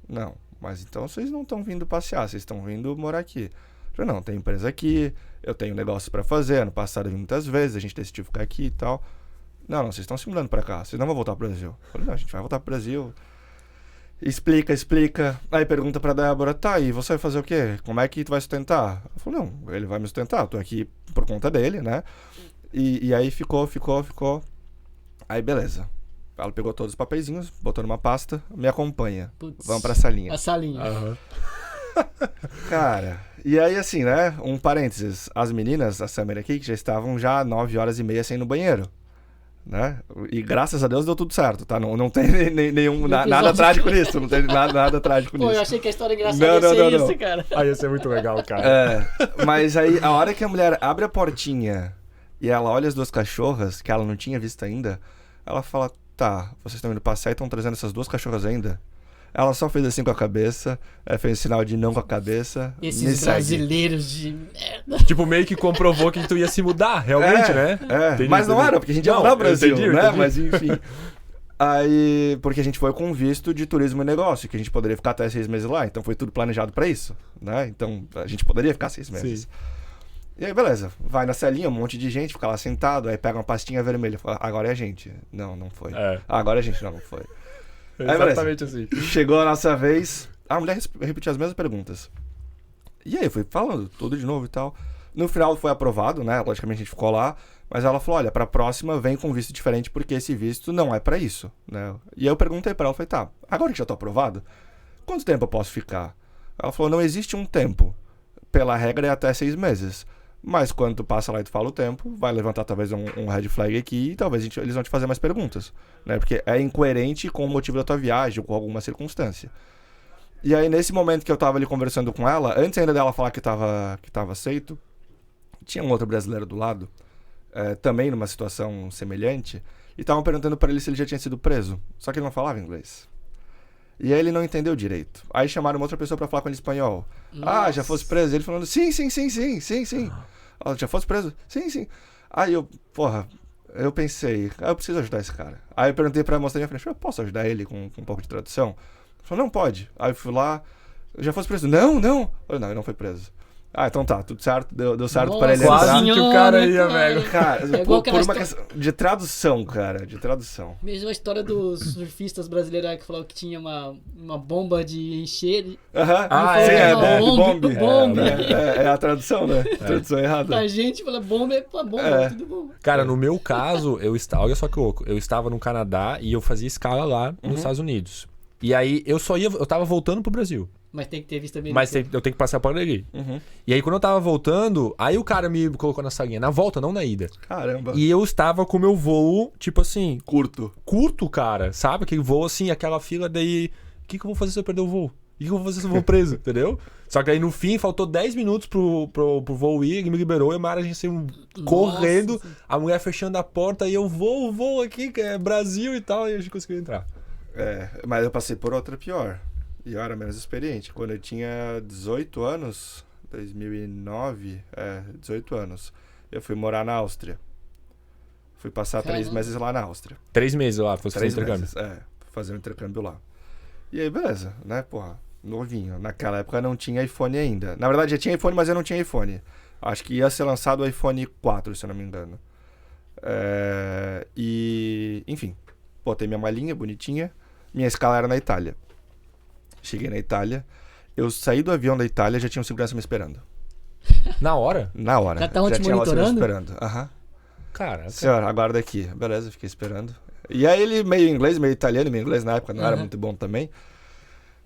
Não, mas então vocês não estão vindo passear, vocês estão vindo morar aqui. Eu falei, não, tem empresa aqui, eu tenho negócio para fazer, ano passado eu vim muitas vezes, a gente decidiu ficar aqui e tal. Não, vocês estão se mudando para cá, vocês não vão voltar pro Brasil. Eu falei, não, a gente vai voltar pro Brasil. Explica. Aí pergunta pra Débora, tá, e você vai fazer o quê? Como é que tu vai sustentar? Eu falei, não, ele vai me sustentar, eu tô aqui por conta dele, né? E aí ficou. Aí beleza. Ela pegou todos os papeizinhos, botou numa pasta, me acompanha. Putz. Vamos pra salinha. A salinha. Cara, e aí assim, né? Um parênteses. As meninas, a Summer aqui, que já estavam 9h30 sem ir no banheiro, né? E graças a Deus deu tudo certo, tá? Não tem nada trágico nisso. Não tem nada trágico nisso. Pô, eu achei que a história engraçada ia ser isso, cara. Aí ia ser muito legal, cara. Mas aí, a hora que a mulher abre a portinha e ela olha as 2 cachorras, que ela não tinha visto ainda, ela fala, tá, vocês estão indo passear e estão trazendo essas 2 cachorras ainda? Ela só fez assim com a cabeça, fez sinal de não com a cabeça. Esses brasileiros de merda. Tipo, meio que comprovou que tu ia se mudar, realmente, né? Entendi, mas não era, porque a gente ia no Brasil, entendi. né? Mas enfim. Aí, porque a gente foi com visto de turismo e negócio, que a gente poderia ficar até 6 meses lá, então foi tudo planejado pra isso, né? Então a gente poderia ficar 6 meses. Sim. E aí, beleza, vai na celinha, um monte de gente, fica lá sentado, aí pega uma pastinha vermelha e fala, agora é a gente. Não foi. Agora é a gente, não foi. Exatamente assim. Chegou a nossa vez, a mulher repetiu as mesmas perguntas. E aí, eu fui falando tudo de novo e tal. No final foi aprovado, né? Logicamente a gente ficou lá, mas ela falou, olha, pra próxima vem com visto diferente, porque esse visto não é pra isso, né? E aí eu perguntei pra ela, falei, tá, agora que já tô aprovado, quanto tempo eu posso ficar? Ela falou, não existe um tempo. Pela regra é até 6 meses. Mas quando tu passa lá e tu fala o tempo, vai levantar talvez um red flag aqui e talvez eles vão te fazer mais perguntas, né? Porque é incoerente com o motivo da tua viagem ou com alguma circunstância. E aí, nesse momento que eu tava ali conversando com ela, antes ainda dela falar que tava aceito, tinha um outro brasileiro do lado, também numa situação semelhante, e estavam perguntando pra ele se ele já tinha sido preso. Só que ele não falava inglês. E aí ele não entendeu direito. Aí chamaram uma outra pessoa pra falar com ele em espanhol. Nossa. Já fosse preso? Ele falando, sim. Já fosse preso? Sim. Aí eu pensei, eu preciso ajudar esse cara. Aí eu perguntei pra moça da minha frente, eu posso ajudar ele com um pouco de tradução? Ele falou, não pode. Aí eu fui lá, já fosse preso? Não. Eu falei, não, ele não foi preso. Então tá, tudo certo, deu certo. Nossa, para ele entrar. Quase que o cara ia, velho. Cara, por uma questão de tradução, cara, Mesmo a história dos surfistas brasileiros que falou que tinha uma bomba de encher. Bomba. É a tradução, né? Tradução errada. A gente fala bomba é tudo bom. Cara, no meu caso, olha só que louco, eu estava no Canadá e eu fazia escala lá nos Estados Unidos. E aí eu tava voltando pro Brasil. Mas tem que ter visto também. Mas eu tenho que passar por ali. E aí quando eu tava voltando, aí o cara me colocou na salinha. Na volta, não na ida. Caramba. E eu estava com o meu voo, tipo assim... Curto, cara. Sabe? Aquele voo assim, aquela fila, daí... O que eu vou fazer se eu perder o voo? O que eu vou fazer se eu vou preso? Entendeu? Só que aí no fim, faltou 10 minutos pro voo ir, ele me liberou e a Mara, a gente saiu correndo, a mulher fechando a porta e eu voo aqui, que é Brasil e tal, e a gente conseguiu entrar. Mas eu passei por outra pior. E eu era menos experiente. Quando eu tinha 18 anos, 2009, 18 anos, eu fui morar na Áustria. Fui passar 3 meses lá na Áustria. 3 meses lá, foi fazer intercâmbio. Fazer um intercâmbio lá. E aí, beleza, né, porra, novinho. Naquela época não tinha iPhone ainda. Na verdade, já tinha iPhone, mas eu não tinha iPhone. Acho que ia ser lançado o iPhone 4, se eu não me engano. E, enfim, botei minha malinha bonitinha. Minha escala era na Itália. Cheguei na Itália. Eu saí do avião da Itália, já tinha um segurança me esperando. Na hora? Na hora. Já estavam te tinha lá o segurança monitorando? esperando. Aham. Caraca. Senhora, aguarda aqui. Beleza, fiquei esperando. E aí ele meio inglês, meio italiano. Meu inglês na época não era muito bom também.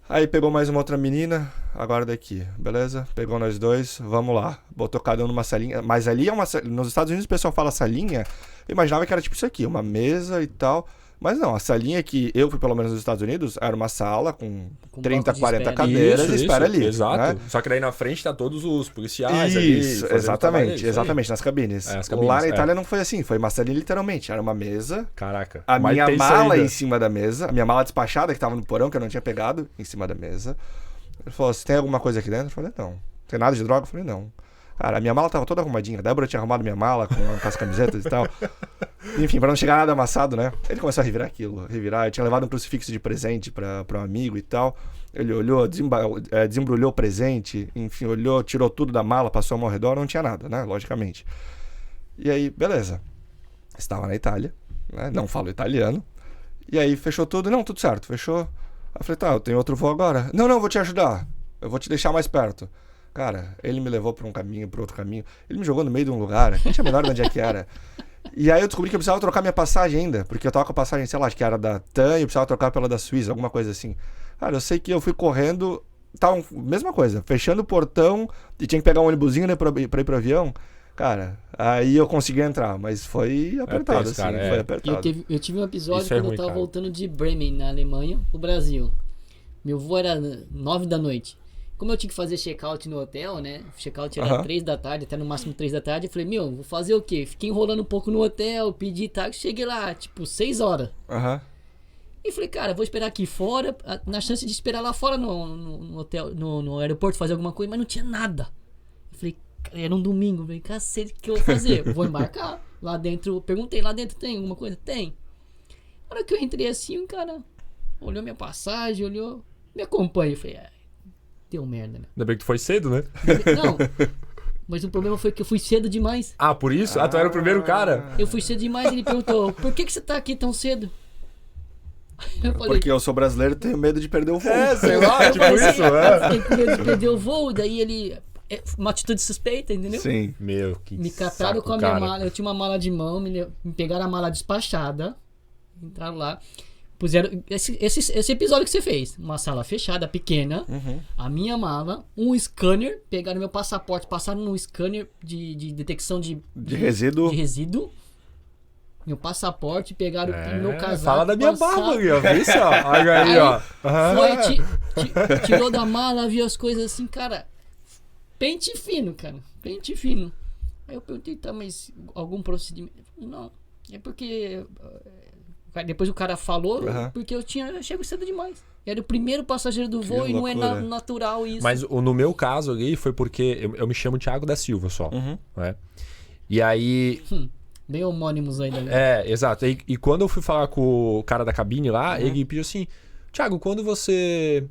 Aí pegou mais uma outra menina. Aguarda aqui. Beleza? Pegou nós dois. Vamos lá. Botou cada um numa salinha. Mas ali é uma... Nos Estados Unidos o pessoal fala salinha. Eu imaginava que era tipo isso aqui. Uma mesa e tal. Mas não, a salinha que eu fui pelo menos nos Estados Unidos era uma sala com 30, 40 cadeiras e espera ali. Exato. Né? Só que daí na frente tá todos os policiais ali. Isso, exatamente, nas cabines. Nas cabines. Lá na Itália não foi assim, foi uma salinha literalmente. Era uma mesa. Caraca. A Mas minha tem mala saída. em cima da mesa. A minha mala despachada que tava no porão, que eu não tinha pegado, em cima da mesa. Ele falou, você tem alguma coisa aqui dentro? Eu falei, não. Tem nada de droga? Eu falei, não. Cara, a minha mala tava toda arrumadinha. A Débora tinha arrumado minha mala com as camisetas e tal. Enfim, pra não chegar nada amassado, né? Ele começou a revirar aquilo, revirar. Eu tinha levado um crucifixo de presente pra um amigo e tal. Ele olhou, desembrulhou o presente, enfim, olhou, tirou tudo da mala, passou a mão ao redor, não tinha nada, né? Logicamente. E aí, beleza. Estava na Itália, né? Não falo italiano. E aí, fechou tudo. Não, tudo certo, fechou. Aí eu falei, tá, eu tenho outro voo agora. Não, vou te ajudar. Eu vou te deixar mais perto. Cara, ele me levou pra um caminho, pra outro caminho. Ele me jogou no meio de um lugar, não tinha a menor ideia onde é que era. E aí eu descobri que eu precisava trocar minha passagem ainda, porque eu tava com a passagem, sei lá, acho que era da TAM e eu precisava trocar pela da Suíça, alguma coisa assim. Cara, eu sei que eu fui correndo, mesma coisa, fechando o portão e tinha que pegar um ônibusinho, né, pra ir pro avião. Cara, aí eu consegui entrar, mas foi apertado, tenso, assim, cara, foi apertado. Eu tive um episódio Isso é quando ruim, eu tava cara. voltando de Bremen, na Alemanha, pro Brasil. Meu voo era 9 da noite. Como eu tinha que fazer check-out no hotel, né? Check-out era 3 da tarde, até no máximo 3 da tarde. Eu falei, vou fazer o quê? Fiquei enrolando um pouco no hotel, pedi táxi, cheguei lá, tipo, 6 horas. E falei, cara, vou esperar aqui fora, na chance de esperar lá fora no hotel, no aeroporto, fazer alguma coisa, mas não tinha nada. Eu falei, cara, era um domingo, eu falei, cacete, o que eu vou fazer? Vou embarcar. Lá dentro, perguntei, lá dentro tem alguma coisa? Tem. Na hora que eu entrei assim, o cara olhou minha passagem, olhou, me acompanha. Eu falei, deu merda, né? Ainda bem que tu foi cedo, né? Não, mas o problema foi que eu fui cedo demais. Ah, por isso? Ah, tu era o primeiro cara? Eu fui cedo demais e ele perguntou, por que você tá aqui tão cedo? Eu falei, Porque eu sou brasileiro e tenho medo de perder o voo. Sei lá, eu tipo falei, isso, fiquei com medo de perder o voo, daí ele... Uma atitude suspeita, entendeu? Sim. Meu, que Me cataram saco, com a minha cara. mala, eu tinha uma mala de mão, me pegaram a mala despachada, entraram lá, puseram esse episódio que você fez, uma sala fechada, pequena, a minha mala, um scanner, pegaram meu passaporte, passaram num scanner de detecção de resíduo, meu passaporte, pegaram o meu casaco. Fala da minha passaram- barba aqui, ó. Vê isso, ó. Olha aí, ó. Foi, tirou da mala, viu as coisas assim, cara. Pente fino, cara. Pente fino. Aí eu perguntei, tá, mas algum procedimento? Não. É porque. Depois o cara falou, porque eu chego cedo demais. Era o primeiro passageiro do voo e não é natural isso. Mas no meu caso ali foi porque eu me chamo Thiago da Silva só. Né? E aí. Bem homônimos aí, né? Exato. E quando eu fui falar com o cara da cabine lá, ele pediu assim: Thiago, quando você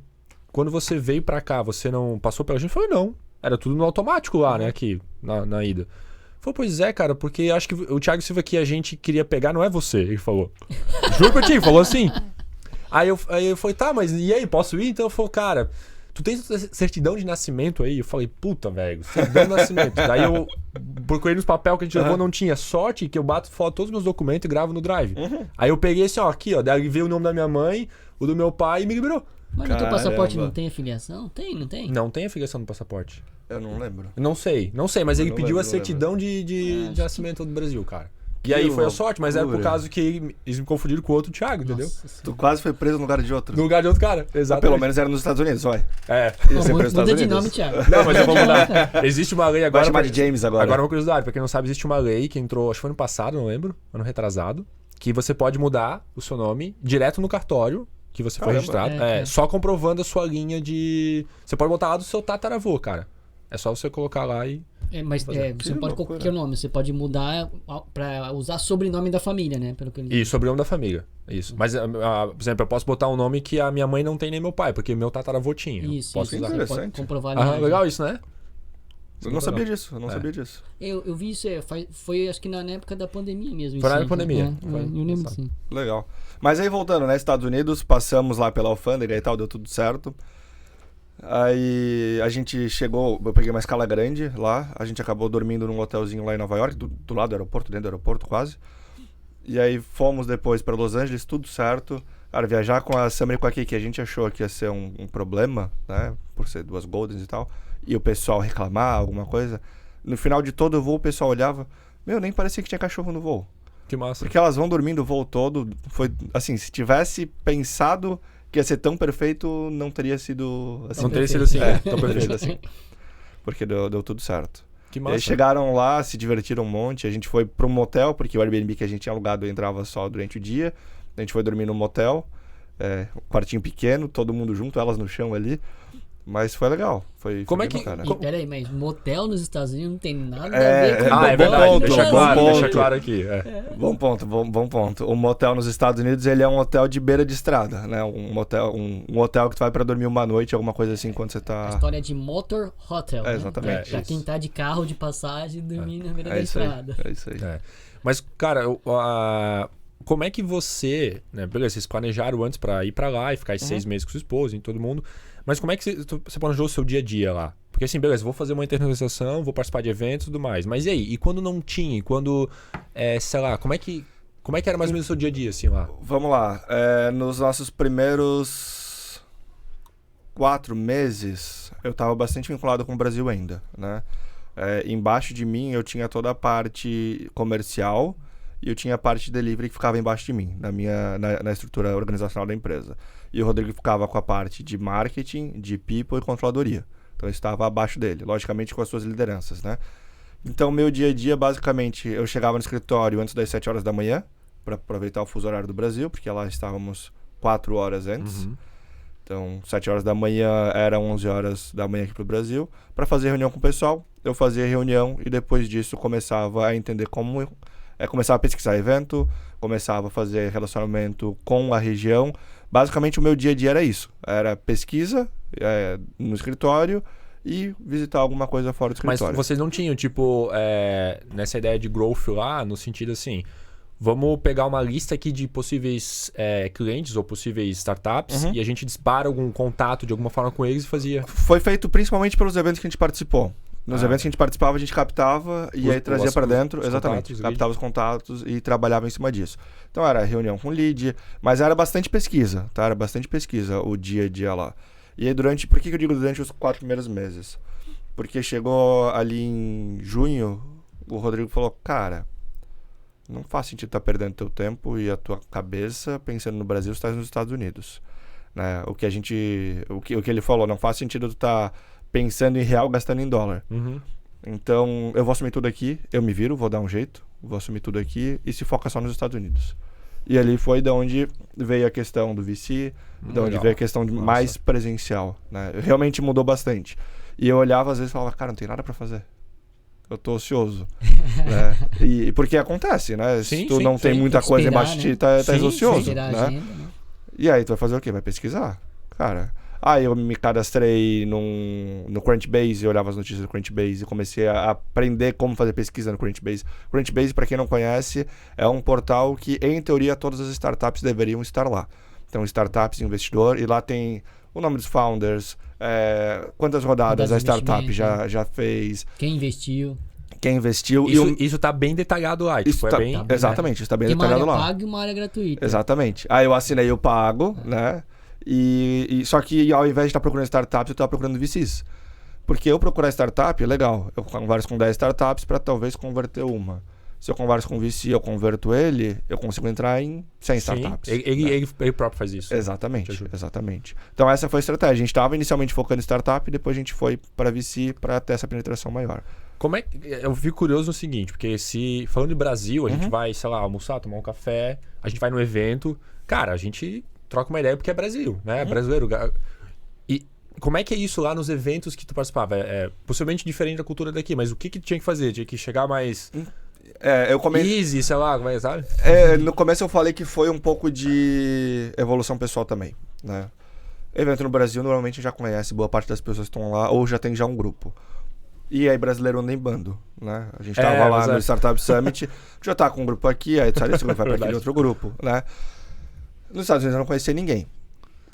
veio pra cá, você não passou pela gente? Eu falei, não. Era tudo no automático lá, né? Aqui, na ida. Falei, pois é, cara, porque acho que o Thiago Silva que a gente queria pegar não é você, ele falou. Juro pra ti, falou assim. Aí eu falei, tá, mas e aí, posso ir? Então eu falei, cara, tu tem certidão de nascimento aí? Eu falei, puta, velho, certidão de nascimento. Daí eu procurei nos papéis que a gente levou, não tinha. Sorte que eu bato foto todos os meus documentos e gravo no Drive. Aí eu peguei assim, ó, aqui, ó, daí veio o nome da minha mãe, o do meu pai e me liberou. Mas no teu passaporte não tem afiliação? Tem, não tem? Não tem afiliação no passaporte. Eu não lembro. Não sei, mas ele pediu a certidão de nascimento do Brasil, cara. E aí foi a sorte, mas era por causa que eles me confundiram com o outro Thiago, entendeu? Tu quase foi preso no lugar de outro. No lugar de outro cara, Mas exatamente. pelo menos era nos Estados Unidos, vai. Pô, muda de nome, Thiago. Não, mas eu vou mudar. Existe uma lei agora... Vai chamar de James agora. Agora uma curiosidade, pra quem não sabe, existe uma lei que entrou, acho que foi ano passado, não lembro, ano retrasado, que você pode mudar o seu nome direto no cartório que você foi registrado. Só comprovando a sua linha de... Você pode botar lá do seu tataravô, cara. É só você colocar lá e Mas você não pode qualquer nome, você pode mudar pra usar sobrenome da família, né? Pelo que ele Isso, sobrenome da família. Isso. Mas, por exemplo, eu posso botar um nome que a minha mãe não tem nem meu pai, porque meu tataravô tinha. Isso, posso usar. você pode comprovar a linhagem. Legal isso, né? Eu não sabia disso, sabia disso. Eu vi isso, foi acho que na época da pandemia mesmo. Foi na época da pandemia. Eu lembro sim. Legal. Mas aí voltando, né? Estados Unidos, passamos lá pela alfândega e tal, deu tudo certo. Aí a gente chegou, eu peguei uma escala grande lá, a gente acabou dormindo num hotelzinho lá em Nova York, do lado do aeroporto, dentro do aeroporto quase. E aí fomos depois para Los Angeles, tudo certo. Cara, viajar com a Summer e com a Kiki, que a gente achou que ia ser um problema, né? Por ser duas Goldens e tal. E o pessoal reclamar, alguma coisa. No final de todo o voo, o pessoal olhava, nem parecia que tinha cachorro no voo. Que massa. Porque elas vão dormindo o voo todo. Foi assim, se tivesse pensado que ia ser tão perfeito, não teria sido assim. Não teria sido assim, tão perfeito assim. Porque deu tudo certo. Que massa. Eles chegaram lá, se divertiram um monte. A gente foi para um motel, porque o Airbnb que a gente tinha alugado entrava só durante o dia. A gente foi dormir no motel, um quartinho pequeno, todo mundo junto, elas no chão ali. Mas foi legal. Foi Como é que... Peraí, mas motel nos Estados Unidos não tem nada a ver com é verdade. ponto, deixa claro aqui. Bom ponto. O motel nos Estados Unidos, ele é um hotel de beira de estrada, né? Um hotel que tu vai pra dormir uma noite, alguma coisa assim, quando você tá... A história de motor hotel, né? Exatamente. Pra quem tá de carro, de passagem, dormir na beira da estrada. É isso aí. Mas, cara, como é que você... Né, beleza, vocês planejaram antes pra ir pra lá e ficar 6 meses com sua esposa e todo mundo... Mas como é que você planejou o seu dia a dia lá? Porque assim, beleza, vou fazer uma internacionalização, vou participar de eventos e tudo mais. Mas e aí? E quando não tinha? E quando, sei lá, como é que era mais ou menos o seu dia a dia, assim, lá? Vamos lá. Nos nossos primeiros 4 meses, eu estava bastante vinculado com o Brasil ainda, né? Embaixo de mim, eu tinha toda a parte comercial e eu tinha a parte de delivery que ficava embaixo de mim, na estrutura organizacional da empresa. E o Rodrigo ficava com a parte de marketing, de people e controladoria. Então eu estava abaixo dele, logicamente com as suas lideranças, né? Então meu dia a dia, basicamente, eu chegava no escritório antes das 7 horas da manhã, para aproveitar o fuso horário do Brasil, porque lá estávamos 4 horas antes. Uhum. Então 7 horas da manhã eram 11 horas da manhã aqui pro Brasil. Para fazer reunião com o pessoal, eu fazia reunião e depois disso começava a entender como... começava a pesquisar evento, começava a fazer relacionamento com a região. Basicamente, o meu dia a dia era isso. Era pesquisa no escritório e visitar alguma coisa fora do escritório. Mas vocês não tinham, tipo, nessa ideia de growth lá, no sentido assim, vamos pegar uma lista aqui de possíveis clientes ou possíveis startups e a gente dispara algum contato de alguma forma com eles e fazia... Foi feito principalmente pelos eventos que a gente participou. Nos eventos que a gente participava, a gente captava e aí trazia para dentro. Exatamente. Captava os contatos e trabalhava em cima disso. Então era reunião com lead, mas era bastante pesquisa, tá? Era bastante pesquisa o dia a dia lá. E aí por que eu digo durante os 4 primeiros meses? Porque chegou ali em junho, o Rodrigo falou, cara, não faz sentido estar perdendo teu tempo e a tua cabeça pensando no Brasil, você está nos Estados Unidos. Né? O que ele falou, não faz sentido tu estar pensando em real, gastando em dólar. Uhum. Então, eu vou assumir tudo aqui, eu me viro, vou dar um jeito, vou assumir tudo aqui e se foca só nos Estados Unidos. E ali foi da onde veio a questão do VC, da onde veio a questão de mais presencial. Né? Realmente mudou bastante. E eu olhava às vezes e falava, cara, não tem nada pra fazer. Eu tô ocioso. Né? E porque acontece, né? Se tu não tem muita coisa embaixo de ti, tá ocioso. Né? Agenda, né? E aí tu vai fazer o quê? Vai pesquisar. Cara... Aí eu me cadastrei no Crunchbase, eu olhava as notícias do Crunchbase e comecei a aprender como fazer pesquisa no Crunchbase. Crunchbase, para quem não conhece, é um portal que, em teoria, todas as startups deveriam estar lá. Então, startups, investidor, e lá tem o nome dos founders, quantas rodadas a startup já fez. Quem investiu. Isso tá bem detalhado lá. Isso tá bem, exatamente, isso tá bem detalhado lá. Tem uma área paga e uma área gratuita. Exatamente. Aí eu assinei o pago, né? Só que ao invés de estar procurando startups, eu estava procurando VCs. Porque eu procurar startup é legal. Eu converso com 10 startups para talvez converter uma. Se eu converso com o VC, eu converto ele, eu consigo entrar em 100 startups. Ele próprio faz isso. Exatamente. Então essa foi a estratégia. A gente estava inicialmente focando em startup e depois a gente foi para VC para ter essa penetração maior. Eu fico curioso no seguinte, porque falando de Brasil, a gente vai, sei lá, almoçar, tomar um café, a gente vai num evento, cara, a gente troca uma ideia porque é Brasil, né? É brasileiro. E como é que é isso lá nos eventos que tu participava? Possivelmente diferente da cultura daqui, mas o que tinha que fazer? Tinha que chegar mais Eu comentei... easy, sei lá, sabe? No começo eu falei que foi um pouco de evolução pessoal também, né? Evento no Brasil, normalmente já conhece boa parte das pessoas que estão lá, ou já tem já um grupo. E aí brasileiro anda em bando, né? A gente tava lá no Startup Summit, já tá com um grupo aqui, aí sai desse grupo, vai pra aquele outro grupo, né? Nos Estados Unidos eu não conhecia ninguém.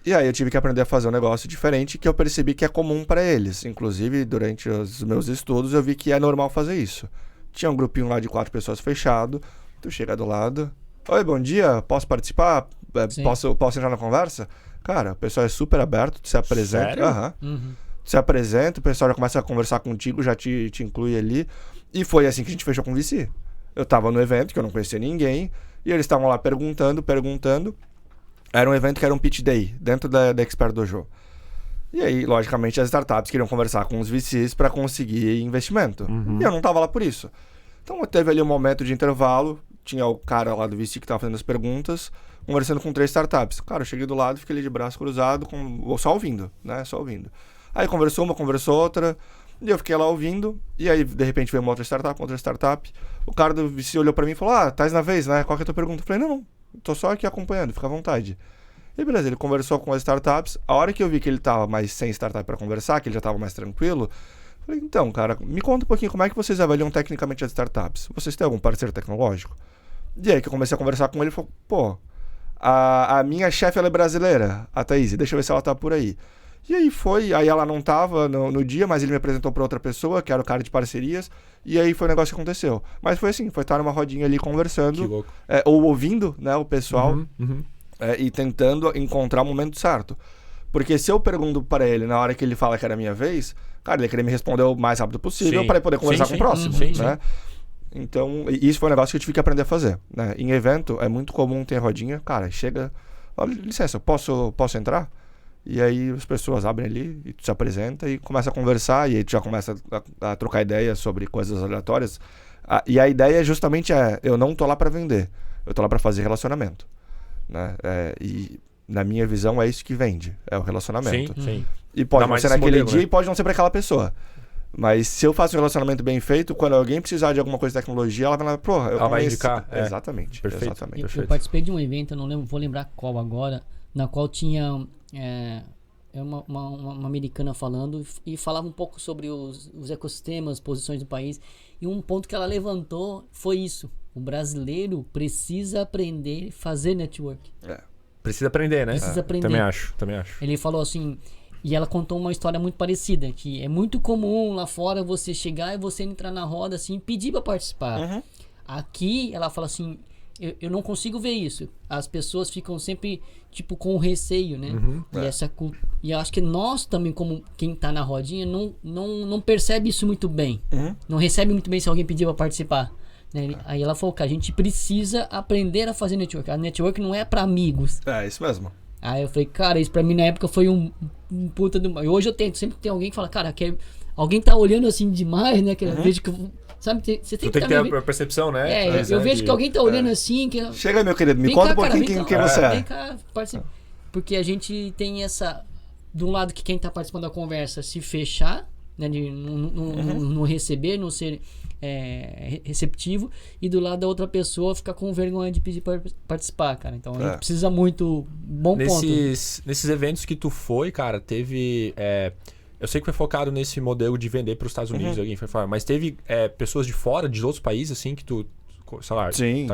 E aí eu tive que aprender a fazer um negócio diferente que eu percebi que é comum para eles. Inclusive, durante os meus estudos, eu vi que é normal fazer isso. Tinha um grupinho lá de 4 pessoas fechado, tu chega do lado, oi, bom dia, posso participar? Posso entrar na conversa? Cara, o pessoal é super aberto, tu se apresenta. Sério? Tu se apresenta, o pessoal já começa a conversar contigo, já te inclui ali. E foi assim que a gente fechou com o VC. Eu tava no evento, que eu não conhecia ninguém, e eles estavam lá perguntando. Era um evento que era um pitch day, dentro da Expert Dojo. E aí, logicamente, as startups queriam conversar com os VCs para conseguir investimento. E eu não tava lá por isso. Então, teve ali um momento de intervalo, tinha o cara lá do VC que tava fazendo as perguntas, conversando com 3 startups. Cara, eu cheguei do lado, fiquei ali de braço cruzado, só ouvindo, né? Só ouvindo. Aí conversou uma, conversou outra, e eu fiquei lá ouvindo, e aí, de repente, veio uma outra startup. O cara do VC olhou para mim e falou, tá na vez, né? Qual que é a tua pergunta? Eu falei, não. Tô só aqui acompanhando, fica à vontade. E beleza, ele conversou com as startups. A hora que eu vi que ele tava mais sem startup para conversar, que ele já tava mais tranquilo, falei, então, cara, me conta um pouquinho como é que vocês avaliam tecnicamente as startups. Vocês têm algum parceiro tecnológico? E aí que eu comecei a conversar com ele, ele falou, pô, a minha chefe, ela é brasileira, a Thaís, deixa eu ver se ela tá por aí. E aí ela não tava no dia, mas ele me apresentou para outra pessoa, que era o cara de parcerias, e aí foi o negócio que aconteceu. Mas foi assim, foi estar numa rodinha ali conversando, Que louco. ou ouvindo, né, o pessoal, e tentando encontrar o momento certo. Porque se eu pergunto para ele na hora que ele fala que era a minha vez, cara, ele queria me responder o mais rápido possível para poder conversar com o próximo, né? Então, isso foi um negócio que eu tive que aprender a fazer, né? Em evento, é muito comum ter rodinha, cara, chega, olha, licença, posso entrar? E aí as pessoas abrem ali e tu se apresenta e começa a conversar, e aí tu já começa a trocar ideias sobre coisas aleatórias. E a ideia justamente eu não tô lá para vender, eu tô lá para fazer relacionamento, né? E na minha visão é isso que vende, é o relacionamento. Sim. E pode não ser naquele modelo, dia, né? E pode não ser para aquela pessoa. Mas se eu faço um relacionamento bem feito, quando alguém precisar de alguma coisa de tecnologia, ela vai lá, ela vai indicar. Exatamente. Perfeito. Exatamente. Eu participei de um evento, eu não lembro, vou lembrar qual agora, na qual tinha uma americana falando e falava um pouco sobre os ecossistemas, posições do país. E um ponto que ela levantou foi isso. O brasileiro precisa aprender a fazer network. Precisa aprender, né? Precisa aprender. Também acho. Ele falou assim, e ela contou uma história muito parecida, que é muito comum lá fora você chegar e você entrar na roda assim e pedir para participar. Aqui, ela fala assim, eu não consigo ver isso. As pessoas ficam sempre, tipo, com receio, né? E eu acho que nós também, como quem tá na rodinha, não percebe isso muito bem. Não recebe muito bem se alguém pedir para participar. Né? Aí ela falou que a gente precisa aprender a fazer network. A network não é para amigos. É, isso mesmo. Aí eu falei, cara, isso pra mim na época foi um puta do... E hoje eu tento, sempre que tem alguém que fala, cara, alguém tá olhando assim demais, né? Que eu vejo que... Sabe, você tem que ter a percepção, né? Eu vejo que alguém tá olhando assim... Que... Chega aí, meu querido, me conta um pouquinho quem você é. Vem cá, participa. Porque a gente tem essa... De um lado que quem tá participando da conversa se fechar, né? De não receber, não ser receptivo. E do lado da outra pessoa ficar com vergonha de pedir para participar, cara. Então a gente precisa muito... Bom ponto. Nesses eventos que tu foi, cara, teve... eu sei que foi focado nesse modelo de vender para os Estados Unidos, alguém foi falar, mas teve pessoas de fora, de outros países, assim, que tu, sei lá, Sim.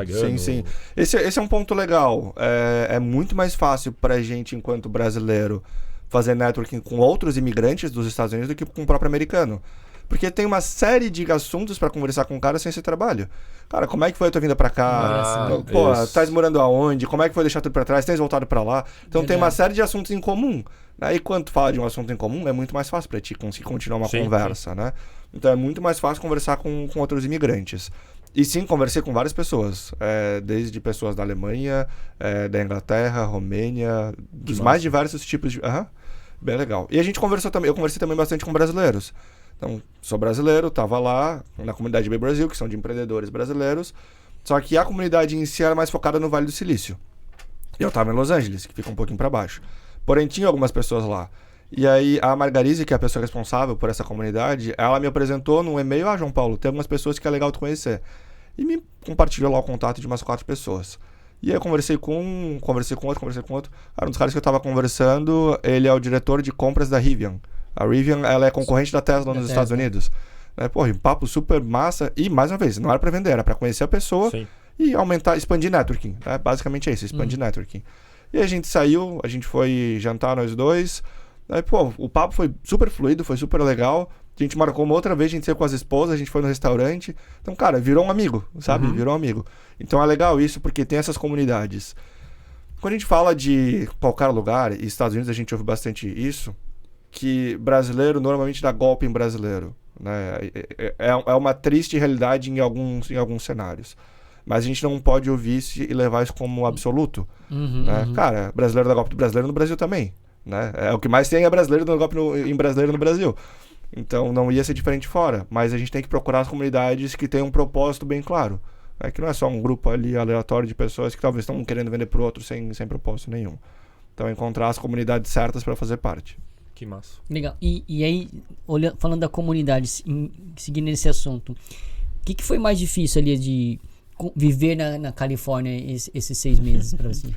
Esse é um ponto legal. É muito mais fácil pra gente, enquanto brasileiro, fazer networking com outros imigrantes dos Estados Unidos do que com o próprio americano. Porque tem uma série de assuntos pra conversar com o cara sem esse trabalho. Cara, como é que foi a tua vinda pra cá? Tá morando aonde? Como é que foi deixar tudo pra trás? Tens voltado pra lá? Então tem uma série de assuntos em comum. Aí quando tu fala de um assunto em comum, é muito mais fácil pra ti conseguir continuar uma conversa, né? Então é muito mais fácil conversar com outros imigrantes. E sim, conversei com várias pessoas. Desde pessoas da Alemanha, da Inglaterra, Romênia, dos mais diversos tipos de... Bem legal. E a gente conversou também, eu conversei também bastante com brasileiros. Então, sou brasileiro, estava lá na comunidade B Brasil, que são de empreendedores brasileiros, só que a comunidade em si era mais focada no Vale do Silício. E eu estava em Los Angeles, que fica um pouquinho para baixo. Porém, tinha algumas pessoas lá. E aí a Margarise, que é a pessoa responsável por essa comunidade, ela me apresentou num e-mail, João Paulo, tem algumas pessoas que é legal tu conhecer. E me compartilhou lá o contato de umas 4 pessoas. E aí eu conversei com um, conversei com outro. Cara, um dos caras que eu tava conversando, ele é o diretor de compras da Rivian. A Rivian, ela é concorrente da Tesla nos Estados Unidos. Porra, um papo super massa. E, mais uma vez, não era pra vender, era pra conhecer a pessoa. Sim. E aumentar, expandir networking. Basicamente é isso, expandir networking. E a gente saiu, a gente foi jantar nós dois. Aí, pô, o papo foi super fluido, foi super legal. A gente marcou uma outra vez, a gente saiu com as esposas, a gente foi no restaurante. Então, cara, virou um amigo, sabe? Virou um amigo. Então é legal isso, porque tem essas comunidades. Quando a gente fala de qualquer lugar, e Estados Unidos a gente ouve bastante isso, que brasileiro normalmente dá golpe em brasileiro. Né? É uma triste realidade em alguns cenários. Mas a gente não pode ouvir isso e levar isso como absoluto. Né? Cara, brasileiro dá golpe do brasileiro no Brasil também. Né? O que mais tem é brasileiro dando golpe em brasileiro no Brasil. Então não ia ser diferente fora. Mas a gente tem que procurar as comunidades que têm um propósito bem claro. Né? Que não é só um grupo ali aleatório de pessoas que talvez estão querendo vender pro outro sem propósito nenhum. Então encontrar as comunidades certas para fazer parte. Que massa. Legal. E aí, falando da comunidade, seguindo esse assunto, o que foi mais difícil ali de viver na Califórnia esses 6 meses para você?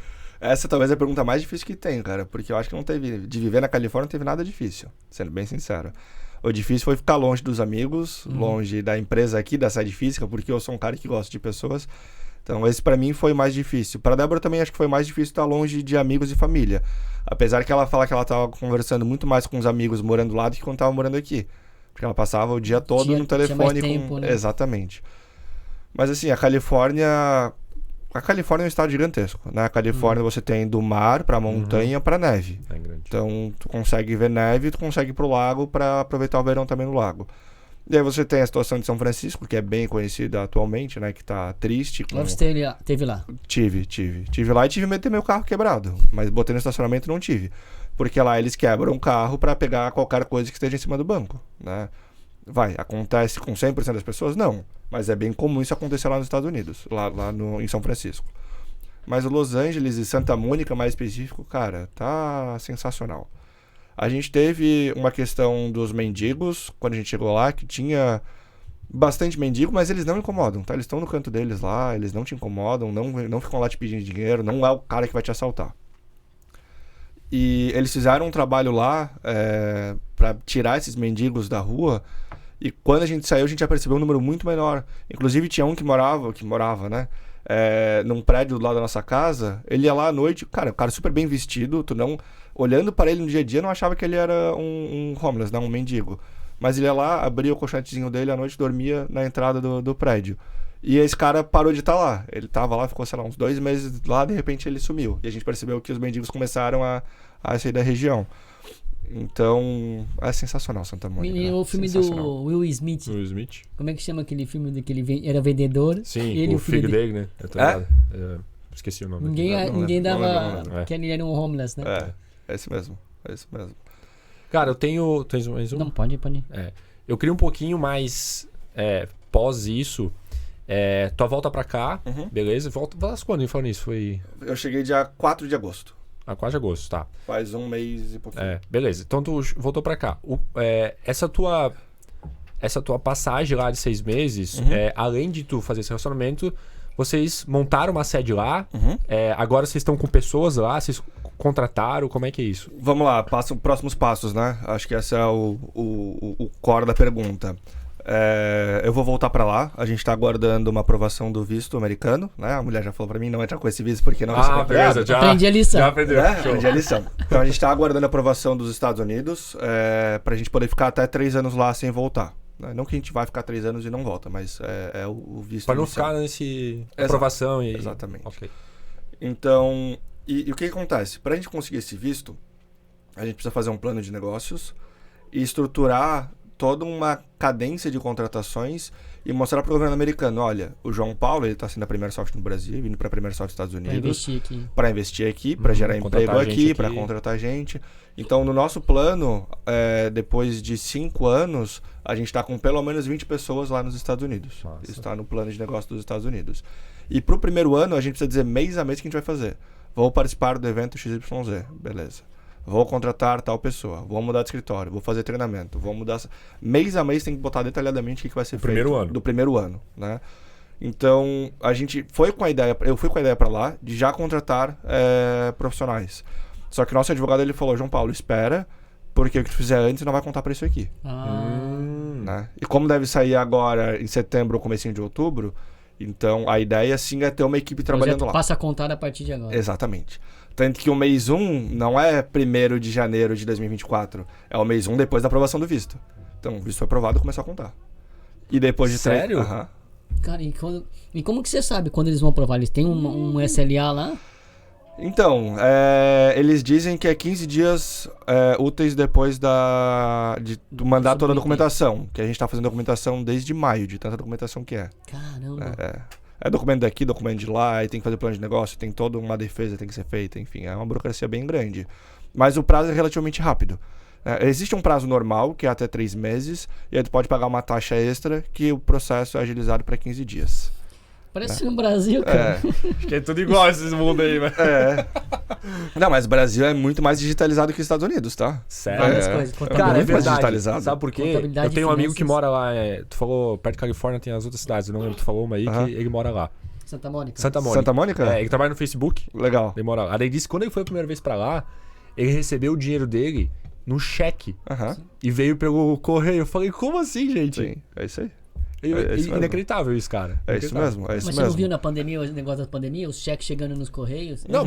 Essa talvez é a pergunta mais difícil que tem, cara. Porque eu acho que não teve... De viver na Califórnia não teve nada difícil, sendo bem sincero. O difícil foi ficar longe dos amigos, longe da empresa aqui, da sede física, porque eu sou um cara que gosta de pessoas. Então esse pra mim foi mais difícil. Pra Débora também acho que foi mais difícil estar longe de amigos e família. Apesar que ela fala que ela tava conversando muito mais com os amigos morando lá do que quando tava morando aqui. Porque ela passava o dia todo no telefone. Tinha mais tempo, né? Exatamente. Mas assim, a Califórnia é um estado gigantesco. Na Califórnia você tem do mar pra montanha pra neve. É grande. Então tu consegue ver neve e tu consegue ir pro lago pra aproveitar o verão também no lago. E aí você tem a situação de São Francisco, que é bem conhecida atualmente, né? Que tá triste. Você teve lá? Tive lá e tive medo de ter meu carro quebrado. Mas botei no estacionamento e não tive. Porque lá eles quebram o carro pra pegar qualquer coisa que esteja em cima do banco, né? Acontece com 100% das pessoas? Não. Mas é bem comum isso acontecer lá nos Estados Unidos, em São Francisco. Mas Los Angeles e Santa Mônica, mais específico, cara, tá sensacional. A gente teve uma questão dos mendigos, quando a gente chegou lá, que tinha bastante mendigo, mas eles não incomodam, tá? Eles estão no canto deles lá, eles não te incomodam, não ficam lá te pedindo dinheiro, não é o cara que vai te assaltar. E eles fizeram um trabalho lá para tirar esses mendigos da rua, e quando a gente saiu, a gente já percebeu um número muito menor. Inclusive tinha um que morava, né? Num prédio do lado da nossa casa, ele ia lá à noite, cara, o cara super bem vestido, olhando para ele no dia a dia, não achava que ele era um homeless, né, um mendigo. Mas ele ia lá, abria o colchonetezinho dele à noite, dormia na entrada do prédio. E esse cara parou de estar lá. Ele tava lá, ficou, sei lá, uns 2 meses lá, de repente ele sumiu. E a gente percebeu que os mendigos começaram a sair da região. Então, é sensacional Santa Mônica. E o filme do Will Smith. Will Smith. Como é que chama aquele filme que ele era vendedor? Sim, ele, o filho dele, né? Esqueci o nome. Ninguém dava que ele era um homeless, né? É esse mesmo. Cara, eu tenho... Tens mais um? Não, pode. Eu queria um pouquinho mais pós isso. Tua volta pra cá, beleza? Volta quando falando isso? Foi... Eu cheguei dia 4 de agosto. 4 de agosto, tá. Faz 1 mês e pouquinho. Beleza. Então tu voltou pra cá. Essa tua passagem lá de 6 meses, além de tu fazer esse relacionamento, vocês montaram uma sede lá. Agora vocês estão com pessoas lá, vocês contrataram, como é que é isso? Vamos lá, próximos passos, né? Acho que esse é o core da pergunta. Eu vou voltar pra lá. A gente tá aguardando uma aprovação do visto americano, né? A mulher já falou pra mim não entrar com esse visto porque não vai ser beleza, já aprendi a lição. Já aprendeu. Aprendi a lição. Então a gente tá aguardando a aprovação dos Estados Unidos pra gente poder ficar até 3 anos lá sem voltar. Não que a gente vai ficar 3 anos e não volta, mas é o visto pra não inicial. ficar nesse aprovação. Exatamente. Okay. Então, e o que acontece? Pra gente conseguir esse visto, a gente precisa fazer um plano de negócios e estruturar toda uma cadência de contratações e mostrar para o governo americano, olha, o João Paulo, ele está sendo a Premier Soft no Brasil, vindo para a Premier Soft nos Estados Unidos. Para investir aqui, para gerar emprego aqui, para contratar gente. Então, no nosso plano, depois de 5 anos, a gente está com pelo menos 20 pessoas lá nos Estados Unidos. Nossa. Isso está no plano de negócio dos Estados Unidos. E para o primeiro ano, a gente precisa dizer mês a mês o que a gente vai fazer. Vou participar do evento XYZ, beleza. vou contratar tal pessoa, vou mudar de escritório, vou fazer treinamento, vou mudar... Mês a mês tem que botar detalhadamente o que vai ser feito. Primeiro ano. Do primeiro ano, né? Então, eu fui com a ideia para lá de já contratar profissionais. Só que o nosso advogado, ele falou, João Paulo, espera, porque o que tu fizer antes não vai contar para isso aqui. Né? E como deve sair agora em setembro ou comecinho de outubro, então a ideia sim é ter uma equipe trabalhando lá. Passa a contar a partir de agora. Exatamente. Tanto que o mês 1 não é 1º de janeiro de 2024, é o mês 1 depois da aprovação do visto. Então o visto foi aprovado e começou a contar. E depois de... Sério? Aham. Cara, e como que você sabe quando eles vão aprovar? Eles têm um SLA lá? Então, eles dizem que é 15 dias úteis depois do mandar toda a documentação. Que a gente está fazendo documentação desde maio, de tanta documentação que é. Caramba. É documento daqui, documento de lá, e tem que fazer plano de negócio, tem toda uma defesa que tem que ser feita, enfim, é uma burocracia bem grande. Mas o prazo é relativamente rápido. Existe um prazo normal, que é até 3 meses, e aí tu pode pagar uma taxa extra, que o processo é agilizado para 15 dias. Parece no Brasil, cara. Acho que é tudo igual esses mundos aí, velho. Não, mas o Brasil é muito mais digitalizado que os Estados Unidos, tá? Sério? Várias coisas. Cara, é muito mais verdade. digitalizado. Sabe por quê? Contabilidade Eu tenho um e amigo que finanças. mora lá, tu falou, perto de Califórnia tem as outras cidades, eu não lembro, tu falou uma aí que ele mora lá. Santa Mônica. Santa Mônica. Santa Mônica? Ele trabalha no Facebook, Legal. ele mora lá. Aí ele disse que quando ele foi a primeira vez pra lá, ele recebeu o dinheiro dele no cheque Aham. e veio pelo correio. Eu falei, como assim, gente? Sim, é isso aí. E inacreditável isso, cara. É isso mesmo, é isso Mas mesmo. você não viu na pandemia, o negócio da pandemia, os cheques chegando nos correios? Não,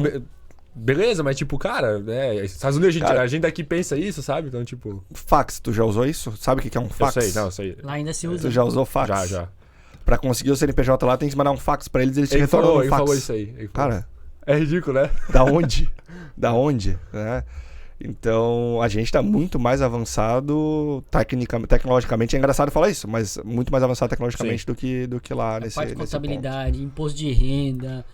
beleza, mas tipo, cara, Estados Unidos, a gente daqui pensa isso, sabe? Então, tipo... Fax, tu já usou isso? Sabe o que é um fax? Eu sei. Lá ainda se usa. Tu já usou fax? Já. Pra conseguir o CNPJ lá, tem que mandar um fax pra eles te retornam um Ele fax. falou isso aí. Ele falou. Cara, É ridículo, né? da onde? Da onde? Né? Então, a gente tá muito mais avançado tecnologicamente. É engraçado falar isso, mas muito mais avançado tecnologicamente do que lá nesse parte de nesse contabilidade, imposto de renda,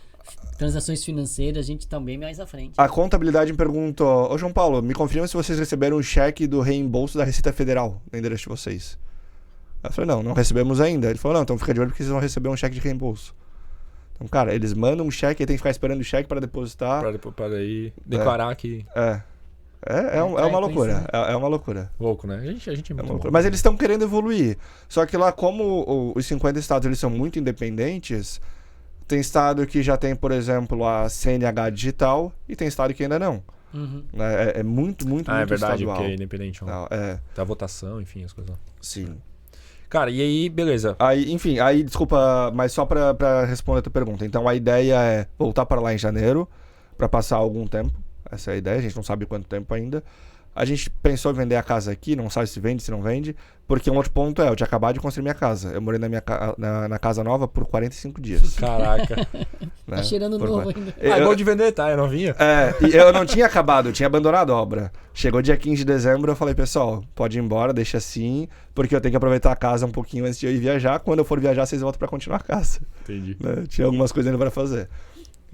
transações financeiras, a gente também mais à frente. A contabilidade me perguntou, ô João Paulo, me confirma se vocês receberam um cheque do reembolso da Receita Federal no endereço de vocês. Eu falei, não recebemos ainda. Ele falou, não, então fica de olho porque vocês vão receber um cheque de reembolso. Então, cara, eles mandam um cheque e tem que ficar esperando o cheque para depositar. Para aí declarar que... É uma loucura. É uma loucura. Louco, né? A gente é muito louco. Mas eles estão querendo evoluir. Só que lá, como os 50 estados eles são muito independentes, tem estado que já tem, por exemplo, a CNH digital e tem estado que ainda não. Uhum. É muito é verdade, estadual. porque é independente. Não, Da votação, enfim, as coisas. Sim. Cara, e aí, beleza. Aí, desculpa, mas só pra responder a tua pergunta. Então, a ideia é voltar para lá em janeiro, para passar algum tempo. Essa é a ideia, a gente não sabe quanto tempo ainda. A gente pensou em vender a casa aqui, não sabe se vende, se não vende, porque um outro ponto eu tinha acabado de construir minha casa. Eu morei na casa nova por 45 dias. Caraca. Né? Tá cheirando novo ainda. É bom de vender, tá? É novinha? E eu não tinha acabado, eu tinha abandonado a obra. Chegou dia 15 de dezembro, eu falei, pessoal, pode ir embora, deixa assim, porque eu tenho que aproveitar a casa um pouquinho antes de eu ir viajar. Quando eu for viajar, vocês voltam pra continuar a casa. Entendi. Né? Tinha algumas coisas ainda pra fazer.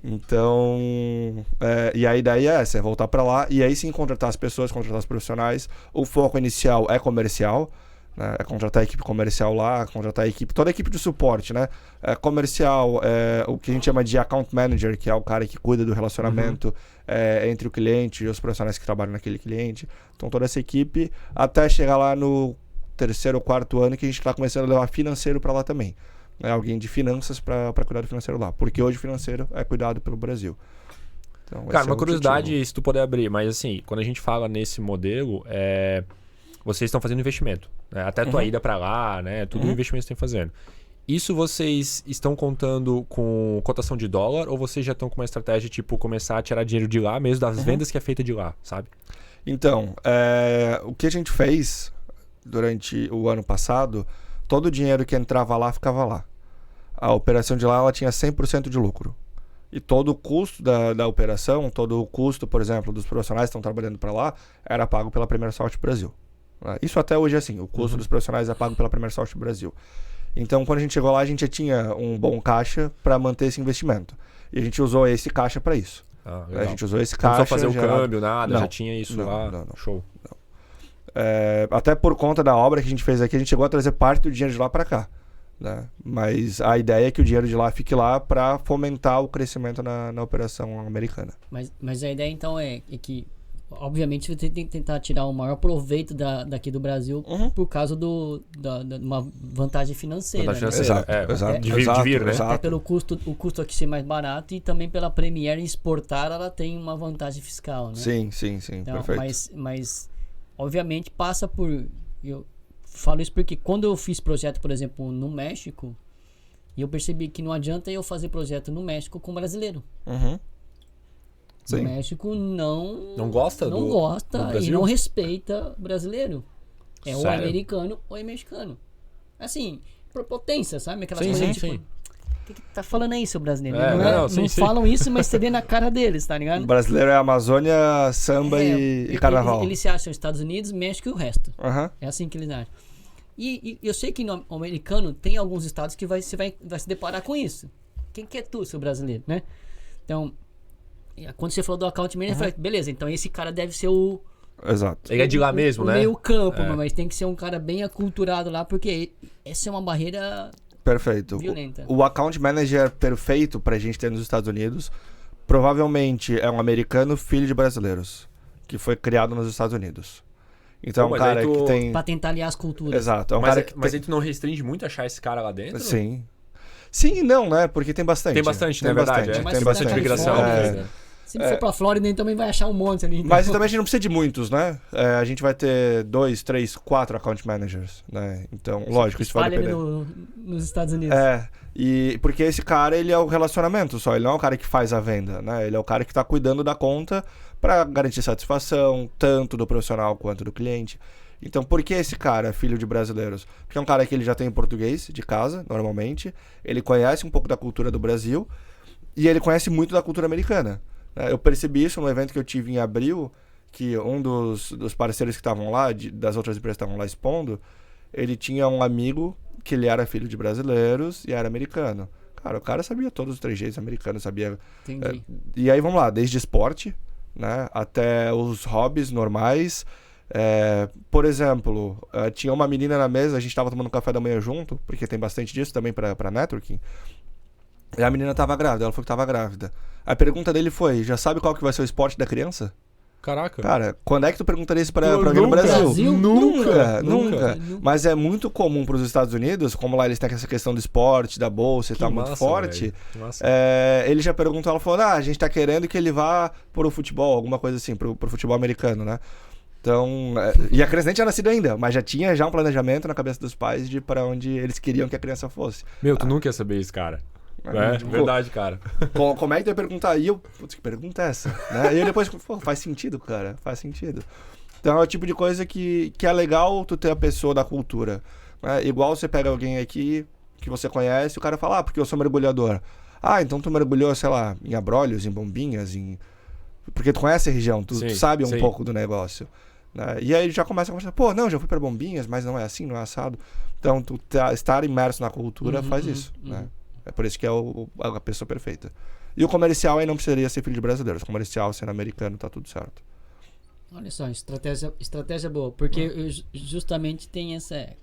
Então, e a ideia é essa, é voltar para lá e aí sim contratar as pessoas, contratar os profissionais. O foco inicial é comercial, né? É contratar a equipe comercial lá, contratar a equipe, toda a equipe de suporte, né? Comercial, o que a gente chama de account manager, que é o cara que cuida do relacionamento entre o cliente e os profissionais que trabalham naquele cliente. Então toda essa equipe até chegar lá no 3º ou 4º ano que a gente está começando a levar financeiro para lá também. Alguém de finanças para cuidar do financeiro lá. Porque hoje o financeiro é cuidado pelo Brasil. Então, cara, uma curiosidade, se tu puder abrir, mas assim, quando a gente fala nesse modelo, vocês estão fazendo investimento. Né? Até a tua ida para lá, né? Tudo investimento que você tem fazendo. Isso vocês estão contando com cotação de dólar ou vocês já estão com uma estratégia tipo começar a tirar dinheiro de lá, mesmo das vendas que é feita de lá, sabe? Então, o que a gente fez durante o ano passado, todo o dinheiro que entrava lá ficava lá. A operação de lá ela tinha 100% de lucro. E todo o custo da operação, todo o custo, por exemplo, dos profissionais que estão trabalhando para lá, era pago pela Premier Soft Brasil. Isso até hoje é assim, o custo dos profissionais é pago pela Premier Soft Brasil. Então, quando a gente chegou lá, a gente já tinha um bom caixa para manter esse investimento. E a gente usou esse caixa para isso. A gente usou esse caixa... Não precisou fazer o já... câmbio, nada, não, já tinha isso lá. Não. Show. Não. Até por conta da obra que a gente fez aqui, a gente chegou a trazer parte do dinheiro de lá para cá. Né? Mas a ideia é que o dinheiro de lá fique lá para fomentar o crescimento na operação americana. Mas a ideia então é que obviamente você tem que tentar tirar o maior proveito daqui do Brasil por causa da uma vantagem financeira. Exato. De vir, né? Até pelo o custo aqui ser mais barato e também pela Premier exportar, ela tem uma vantagem fiscal, né? Sim, então, perfeito. Mas obviamente passa por... Eu falo isso porque quando eu fiz projeto, por exemplo, no México, eu percebi que não adianta eu fazer projeto no México com brasileiro. O México não gosta do e não respeita brasileiro. É Sério? ou americano ou é mexicano. Assim, por potência, sabe? Aquelas Sim, coisas sim, tipo... sim. O que tá falando aí, seu brasileiro? Sim. Falam isso, mas você vê na cara deles, tá ligado? O brasileiro é Amazônia, samba e carnaval. Eles se acham Estados Unidos, México e o resto. Uhum. É assim que eles acham. E eu sei que no americano tem alguns estados que você vai se deparar com isso. Quem que é tu, seu brasileiro, né? Então, quando você falou do account manager, eu falei, beleza, então esse cara deve ser o... Exato. Ele é de lá mesmo, né? O meio campo, mas tem que ser um cara bem aculturado lá, porque essa é uma barreira... Perfeito. Violenta. O account manager perfeito pra gente ter nos Estados Unidos provavelmente é um americano filho de brasileiros que foi criado nos Estados Unidos. Então é um cara que tem... Pra tentar aliar as culturas. Exato. É um cara que mas aí tu não restringe muito achar esse cara lá dentro? Sim. Sim e não, né? Porque tem bastante. Tem bastante, né? Verdade. Tem bastante migração. Se for pra Flórida, ele também vai achar um monte ali. Então. Mas também a gente não precisa de muitos, né? A gente vai ter 2, 3, 4 account managers, né? Então, lógico, isso vai depender. Nos Estados Unidos. E porque esse cara, ele é o relacionamento só, ele não é o cara que faz a venda, né? Ele é o cara que tá cuidando da conta para garantir satisfação, tanto do profissional quanto do cliente. Então, por que esse cara é filho de brasileiros? Porque é um cara que ele já tem português de casa, normalmente, ele conhece um pouco da cultura do Brasil e ele conhece muito da cultura americana. Eu percebi isso no evento que eu tive em abril, que um dos parceiros que estavam lá, das outras empresas que estavam lá expondo, ele tinha um amigo que ele era filho de brasileiros e era americano. Cara, o cara sabia todos os trejeitos americanos, sabia... Entendi. E aí, vamos lá, desde esporte, né, até os hobbies normais. Por exemplo, tinha uma menina na mesa, a gente estava tomando café da manhã junto, porque tem bastante disso também para networking. E a menina estava grávida, ela falou que estava grávida. A pergunta dele foi, já sabe qual que vai ser o esporte da criança? Caraca. Cara, quando é que tu perguntaria isso pra alguém no Brasil? Nunca. Mas é muito comum pros Estados Unidos, como lá eles têm essa questão do esporte, da bolsa e tal, muito forte. Ele já perguntou, ela falou, a gente tá querendo que ele vá pro futebol, alguma coisa assim, pro futebol americano, né? Então, e a criança nem tinha nascido ainda, mas já tinha um planejamento na cabeça dos pais de para onde eles queriam que a criança fosse. Meu, tu nunca ia saber isso, cara. Verdade, cara. Como é que tu ia perguntar? E eu, putz, que pergunta é essa? Né? E eu depois, faz sentido, cara, faz sentido. Então é o tipo de coisa que é legal tu ter a pessoa da cultura. Né? Igual você pega alguém aqui que você conhece, o cara fala, porque eu sou mergulhador. Então tu mergulhou, sei lá, em Abrolhos, em Bombinhas, porque tu conhece a região, tu sabe um pouco do negócio. Né? E aí já começa a conversar, já fui pra Bombinhas, mas não é assim, não é assado. Então tu estar imerso na cultura faz isso, né? É por isso que é a pessoa perfeita. E o comercial aí não precisaria ser filho de brasileiros. O comercial sendo americano tá tudo certo. Olha só, estratégia boa. Porque justamente tem essa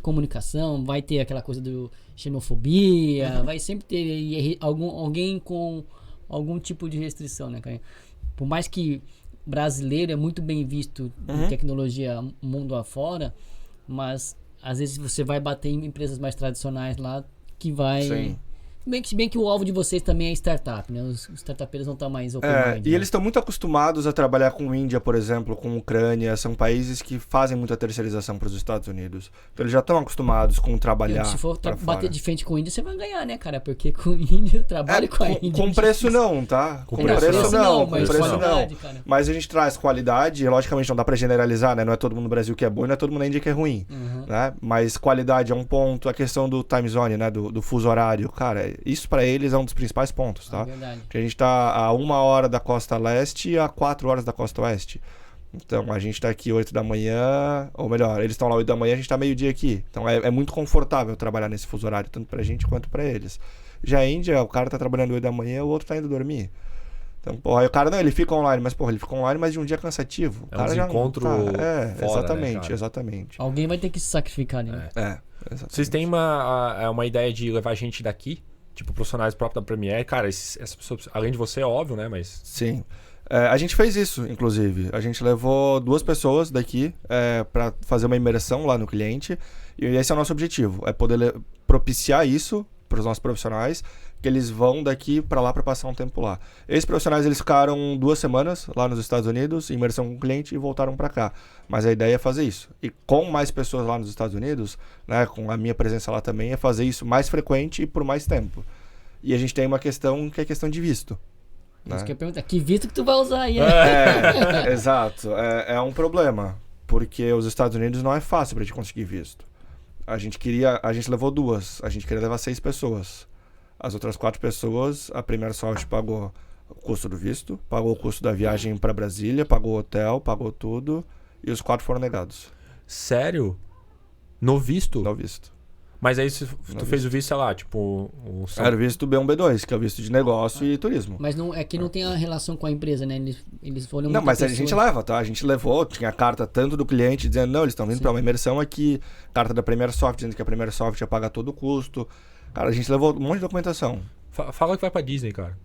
comunicação, vai ter aquela coisa do xenofobia, vai sempre ter alguém com algum tipo de restrição, né, cara? Por mais que brasileiro é muito bem visto em tecnologia mundo afora, mas às vezes você vai bater em empresas mais tradicionais lá que vai... Sim. Se bem que o alvo de vocês também é startup, né? Os startupeiros não estão mais open mind, e eles estão muito acostumados a trabalhar com Índia, por exemplo, com Ucrânia. São países que fazem muita terceirização para os Estados Unidos. Então eles já estão acostumados com trabalhar. Se for bater de frente com Índia, você vai ganhar, né, cara? Porque com Índia, trabalho com a Índia. Com preço não, tá? Com preço não. Cara. Mas a gente traz qualidade, logicamente não dá para generalizar, né? Não é todo mundo no Brasil que é bom e não é todo mundo na Índia que é ruim. Né? Mas qualidade é um ponto. A questão do time zone, né? Do fuso horário, cara, isso para eles é um dos principais pontos, tá? Porque a gente tá a 1 hora da costa leste e a 4 horas da costa oeste. Então a gente tá aqui 8 da manhã, ou melhor, eles estão lá 8 da manhã, a gente tá meio-dia aqui. Então é muito confortável trabalhar nesse fuso horário, tanto pra gente quanto pra eles. Já a Índia, o cara tá trabalhando 8 da manhã, o outro tá indo dormir. Então, aí o cara, não, ele fica online, mas ele fica online, mas de um dia cansativo. O cara já encontro fora, exatamente, né, exatamente. Alguém vai ter que se sacrificar, né? Exatamente. Vocês têm uma ideia de levar gente daqui? Tipo, profissionais próprios da Premiere, cara, essas pessoas, além de você, é óbvio, né? Mas... Sim. A gente fez isso, inclusive. A gente levou 2 pessoas daqui para fazer uma imersão lá no cliente. E esse é o nosso objetivo, é poder propiciar isso para os nossos profissionais, que eles vão daqui para lá para passar um tempo lá. Esses profissionais, eles ficaram 2 semanas lá nos Estados Unidos, em imersão com o cliente, e voltaram para cá. Mas a ideia é fazer isso. E com mais pessoas lá nos Estados Unidos, né, com a minha presença lá também, é fazer isso mais frequente e por mais tempo. E a gente tem uma questão que é questão de visto. Isso que eu ia perguntar, que visto que tu vai usar aí? Exato. É um problema, porque os Estados Unidos não é fácil pra gente conseguir visto. A gente levou 2, a gente queria levar 6 pessoas. As outras 4 pessoas, a Premier Soft pagou o custo do visto, pagou o custo da viagem pra Brasília, pagou o hotel, pagou tudo, e os 4 foram negados. Sério? No visto? No visto. Mas aí tu fez o visto, sei lá, tipo... Era o visto B1, B2, que é o visto de negócio e turismo. Mas não, é que não tem a relação com a empresa, né? Eles foram... Não, mas a gente leva, tá? A gente levou, tinha a carta tanto do cliente dizendo, não, eles estão vindo para uma imersão aqui, carta da Premier Soft dizendo que a Premier Soft ia pagar todo o custo. Cara, a gente levou um monte de documentação. Fala que vai pra Disney, cara.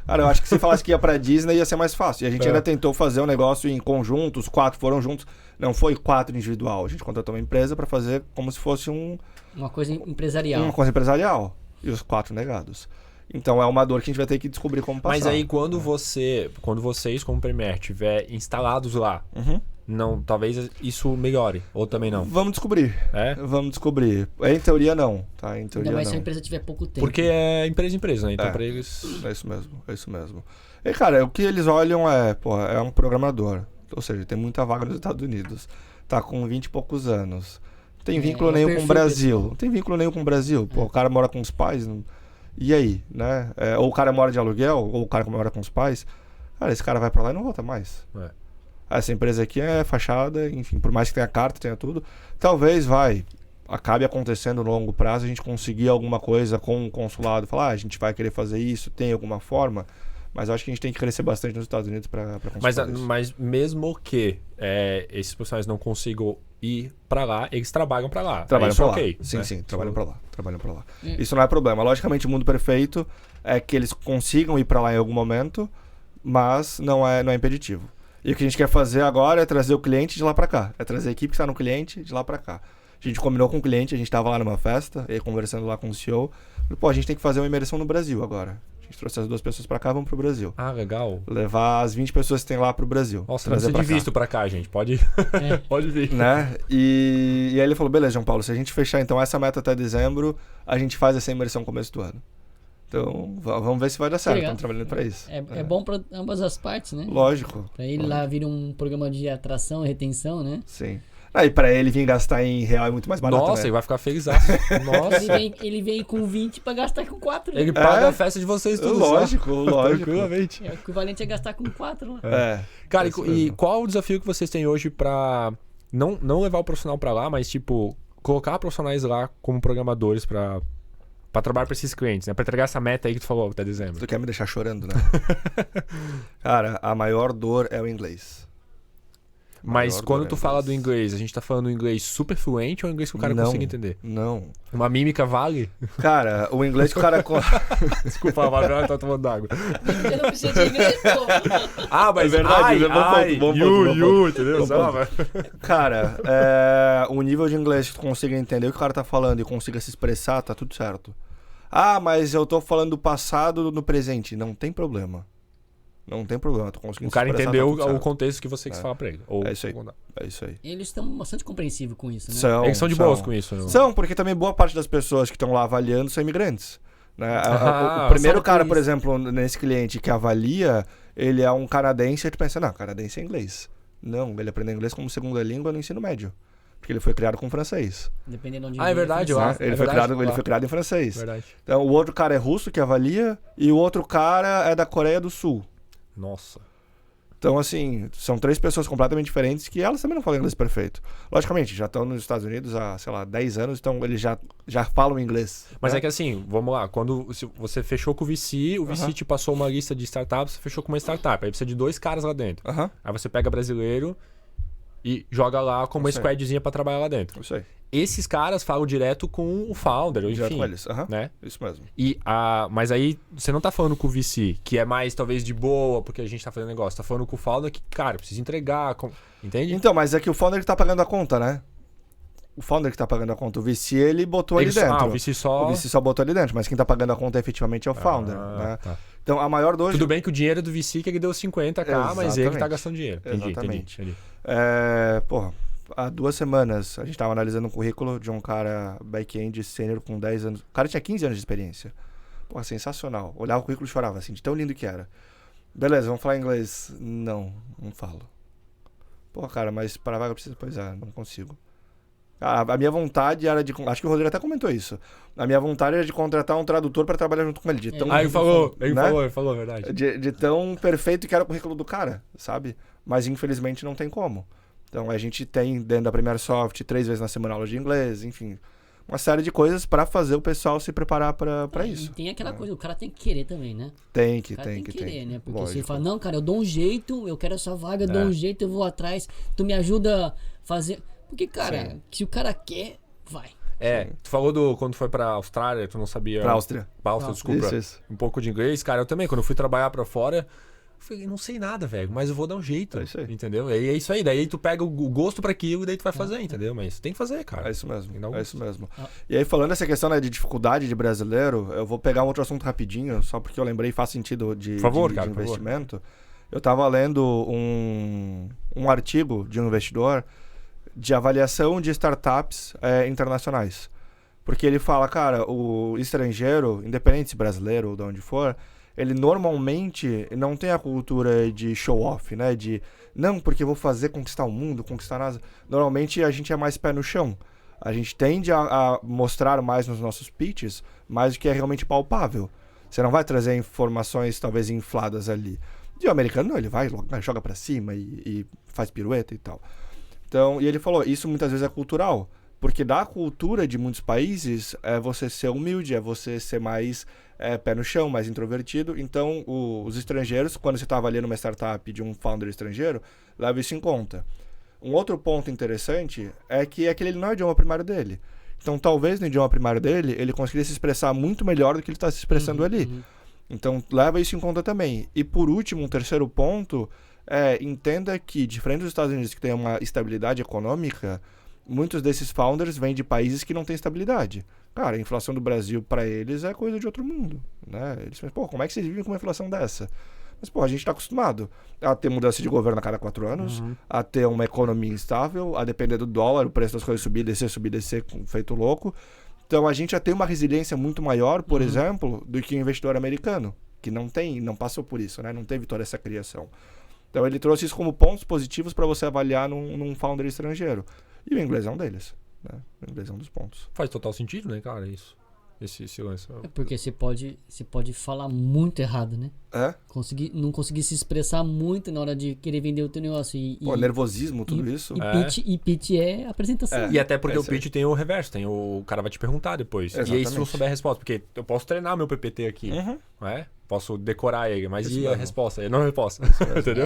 Cara, eu acho que se falasse que ia pra Disney ia ser mais fácil. E a gente ainda tentou fazer um negócio em conjunto, os 4 foram juntos. Não foi 4 individual. A gente contratou uma empresa para fazer como se fosse uma coisa empresarial. Uma coisa empresarial. E os 4 negados. Então é uma dor que a gente vai ter que descobrir como passar. Mas aí quando vocês, como Premier, tiver instalados lá, não, talvez isso melhore. Ou também não. Vamos descobrir. Vamos descobrir. Em teoria não, tá? Em teoria ainda mais não. se a empresa tiver pouco tempo. Porque é empresa, né? Então pra eles... É isso mesmo. E cara, o que eles olham é um programador. Ou seja, tem muita vaga nos Estados Unidos. Tá com 20 e poucos anos. Não tem vínculo nenhum com o Brasil. Não tem vínculo nenhum com o Brasil. Pô, o cara mora com os pais. E aí, né? Ou o cara mora de aluguel, ou o cara mora com os pais. Cara, esse cara vai pra lá e não volta mais. Essa empresa aqui é fachada, enfim, por mais que tenha carta, tenha tudo. Talvez acabe acontecendo no longo prazo, a gente conseguir alguma coisa com o consulado. Falar, a gente vai querer fazer isso, tem alguma forma. Mas eu acho que a gente tem que crescer bastante nos Estados Unidos para conseguir isso. Mas mesmo que esses profissionais não consigam ir para lá, eles trabalham para lá. Trabalham para lá. Okay, sim, né? sim, trabalham para lá. Isso não é problema. Logicamente, o mundo perfeito é que eles consigam ir para lá em algum momento, mas não é impeditivo. E o que a gente quer fazer agora é trazer o cliente de lá para cá. É trazer a equipe que está no cliente de lá para cá. A gente combinou com o cliente, a gente estava lá numa festa, e conversando lá com o CEO. Pô, a gente tem que fazer uma imersão no Brasil agora. A gente trouxe as 2 pessoas pra cá, vamos pro Brasil. Ah, legal. Levar as 20 pessoas que tem lá pro Brasil. Nossa, não precisa de visto pra cá, gente. Pode vir. Né? E aí ele falou, beleza, João Paulo, se a gente fechar então essa meta até dezembro, a gente faz essa imersão no começo do ano. Então, vamos ver se vai dar certo. Estamos trabalhando pra isso. É bom pra ambas as partes, né? Lógico. Pra ele lá vir um programa de atração e retenção, né? Sim. E pra ele vir gastar em real é muito mais barato. Nossa, né? ele vai ficar feliz. Nossa. Ele vem com 20 pra gastar com 4. Ele paga a festa de vocês tudo. Lógico. Tranquilamente. O equivalente é gastar com 4 lá. Cara, e qual o desafio que vocês têm hoje pra não levar o profissional pra lá, mas tipo, colocar profissionais lá como programadores pra trabalhar pra esses clientes, né? Pra entregar essa meta aí que tu falou até dezembro. Tu quer me deixar chorando, né? Cara, a maior dor é o inglês. Mas quando tu fala do inglês, a gente tá falando inglês super fluente ou inglês que o cara consegue entender? Não. Uma mímica vale? Cara, o inglês que o cara... Desculpa, mas tá tomando água. Eu não preciso de inglês, pô. Mas é verdade. Bom ponto, entendeu? Cara, o nível de inglês que tu consiga entender o que o cara tá falando e consiga se expressar, tá tudo certo. Mas eu tô falando do passado no presente. Não tem problema. Não tem problema, tu conseguindo. O cara entendeu o contexto que você quis falar pra ele. É isso aí. Eles estão bastante compreensivos com isso, né? Eles são de boas com isso. Não? São, porque também boa parte das pessoas que estão lá avaliando são imigrantes. Né? O primeiro cara, por exemplo, nesse cliente que avalia, ele é um canadense, e tu pensa, não, canadense é inglês. Não, ele aprendeu inglês como segunda língua no ensino médio. Porque ele foi criado com francês. Dependendo de onde é verdade, eu acho. Ele foi criado em francês. Verdade. Então, o outro cara é russo que avalia e o outro cara é da Coreia do Sul. Nossa. Então, assim, são 3 pessoas completamente diferentes que elas também não falam inglês perfeito. Logicamente, já estão nos Estados Unidos há, 10 anos, então eles já falam inglês. Mas né? É que assim, vamos lá, quando você fechou com o VC, o VC te passou uma lista de startups, você fechou com uma startup, aí precisa de 2 caras lá dentro. Aí você pega brasileiro e joga lá como uma squadzinha pra trabalhar lá dentro. Isso aí. Esses caras falam direto com o founder, enfim. Direto com eles. Né? Isso mesmo. Mas aí, você não tá falando com o VC, que é mais, talvez, de boa, porque a gente tá fazendo negócio. Tá falando com o founder que, cara, precisa entregar. Entende? Então, mas é que o founder que tá pagando a conta, né? O founder que tá pagando a conta. O VC, ele botou ali dentro. O VC só botou ali dentro, mas quem tá pagando a conta efetivamente é o founder, né? Tá. Então, a maior dor... Tudo bem que o dinheiro é do VC que ele deu 50k, mas ele que tá gastando dinheiro. Entendi. Porra, há 2 semanas a gente tava analisando um currículo de um cara back-end sênior com 10 anos. O cara tinha 15 anos de experiência. Porra, sensacional. Olhava o currículo e chorava, assim, de tão lindo que era. Beleza, vamos falar inglês? Não falo. Porra, cara, mas para a vaga precisa... Pois é, não consigo. A minha vontade era de... Acho que o Rodrigo até comentou isso. A minha vontade era de contratar um tradutor para trabalhar junto com ele. Ele falou, a verdade. De tão perfeito que era o currículo do cara, sabe? Mas infelizmente não tem como. Então a gente tem dentro da Premier Soft 3 vezes na semana aula de inglês, enfim. Uma série de coisas para fazer o pessoal se preparar para isso. E tem aquela coisa, o cara tem que querer também, né? Tem que querer, né? Porque Lógico. você fala, não, cara, eu dou um jeito, eu quero essa vaga, eu dou um jeito, eu vou atrás, tu me ajuda a fazer... Porque, cara, se o cara quer, vai. Tu falou quando foi pra Austrália, tu não sabia... Pra Áustria. Desculpa. Isso. Um pouco de inglês. Cara, eu também, quando eu fui trabalhar pra fora, eu falei, não sei nada, velho, mas eu vou dar um jeito. É isso aí. Entendeu? E é isso aí. Daí tu pega o gosto pra aquilo e daí tu vai fazer, entendeu? Mas tem que fazer, cara. É isso mesmo. E aí, falando essa questão, né, de dificuldade de brasileiro, eu vou pegar um outro assunto rapidinho, só porque eu lembrei e faz sentido de investimento. Eu tava lendo um artigo de um investidor de avaliação de startups internacionais. Porque ele fala, cara, o estrangeiro, independente se brasileiro ou de onde for, ele normalmente não tem a cultura de show-off, né? De, não, porque eu vou fazer conquistar o mundo, conquistar nada. Normalmente a gente é mais pé no chão. A gente tende a mostrar mais nos nossos pitches, mais do que é realmente palpável. Você não vai trazer informações talvez infladas ali. E o americano não, ele vai, joga pra cima e faz pirueta e tal. Então, e ele falou, isso muitas vezes é cultural, porque da cultura de muitos países é você ser humilde, é você ser mais pé no chão, mais introvertido. Então, os estrangeiros, quando você está avaliando uma startup de um founder estrangeiro, leva isso em conta. Um outro ponto interessante é que aquele não é o idioma primário dele. Então, talvez no idioma primário dele, ele conseguiria se expressar muito melhor do que ele está se expressando ali. Então, leva isso em conta também. E por último, um terceiro ponto... entenda que, diferente dos Estados Unidos, que tem uma estabilidade econômica, muitos desses founders vêm de países que não têm estabilidade. Cara, a inflação do Brasil, para eles, é coisa de outro mundo, né? Eles pensam, pô, como é que vocês vivem com uma inflação dessa? Mas, pô, a gente está acostumado a ter mudança de governo a cada 4 anos, a ter uma economia instável, a depender do dólar, o preço das coisas subir, descer, feito louco. Então, a gente já tem uma resiliência muito maior, por exemplo, do que o investidor americano, que não passou por isso, né? Não teve toda essa criação. Então ele trouxe isso como pontos positivos para você avaliar num founder estrangeiro. E o inglês é um deles, né? O inglês é um dos pontos. Faz total sentido, né, cara, isso. Esse lance. É porque você pode falar muito errado, né? Não conseguir se expressar muito na hora de querer vender o teu negócio. Nervosismo, tudo isso. Pitch é apresentação. E até porque o pitch tem o reverso, o cara vai te perguntar depois. Exatamente. E aí se não souber a resposta, porque eu posso treinar meu PPT aqui, não é? Posso decorar ele, mas isso e mesmo. A resposta? Não é a resposta, entendeu?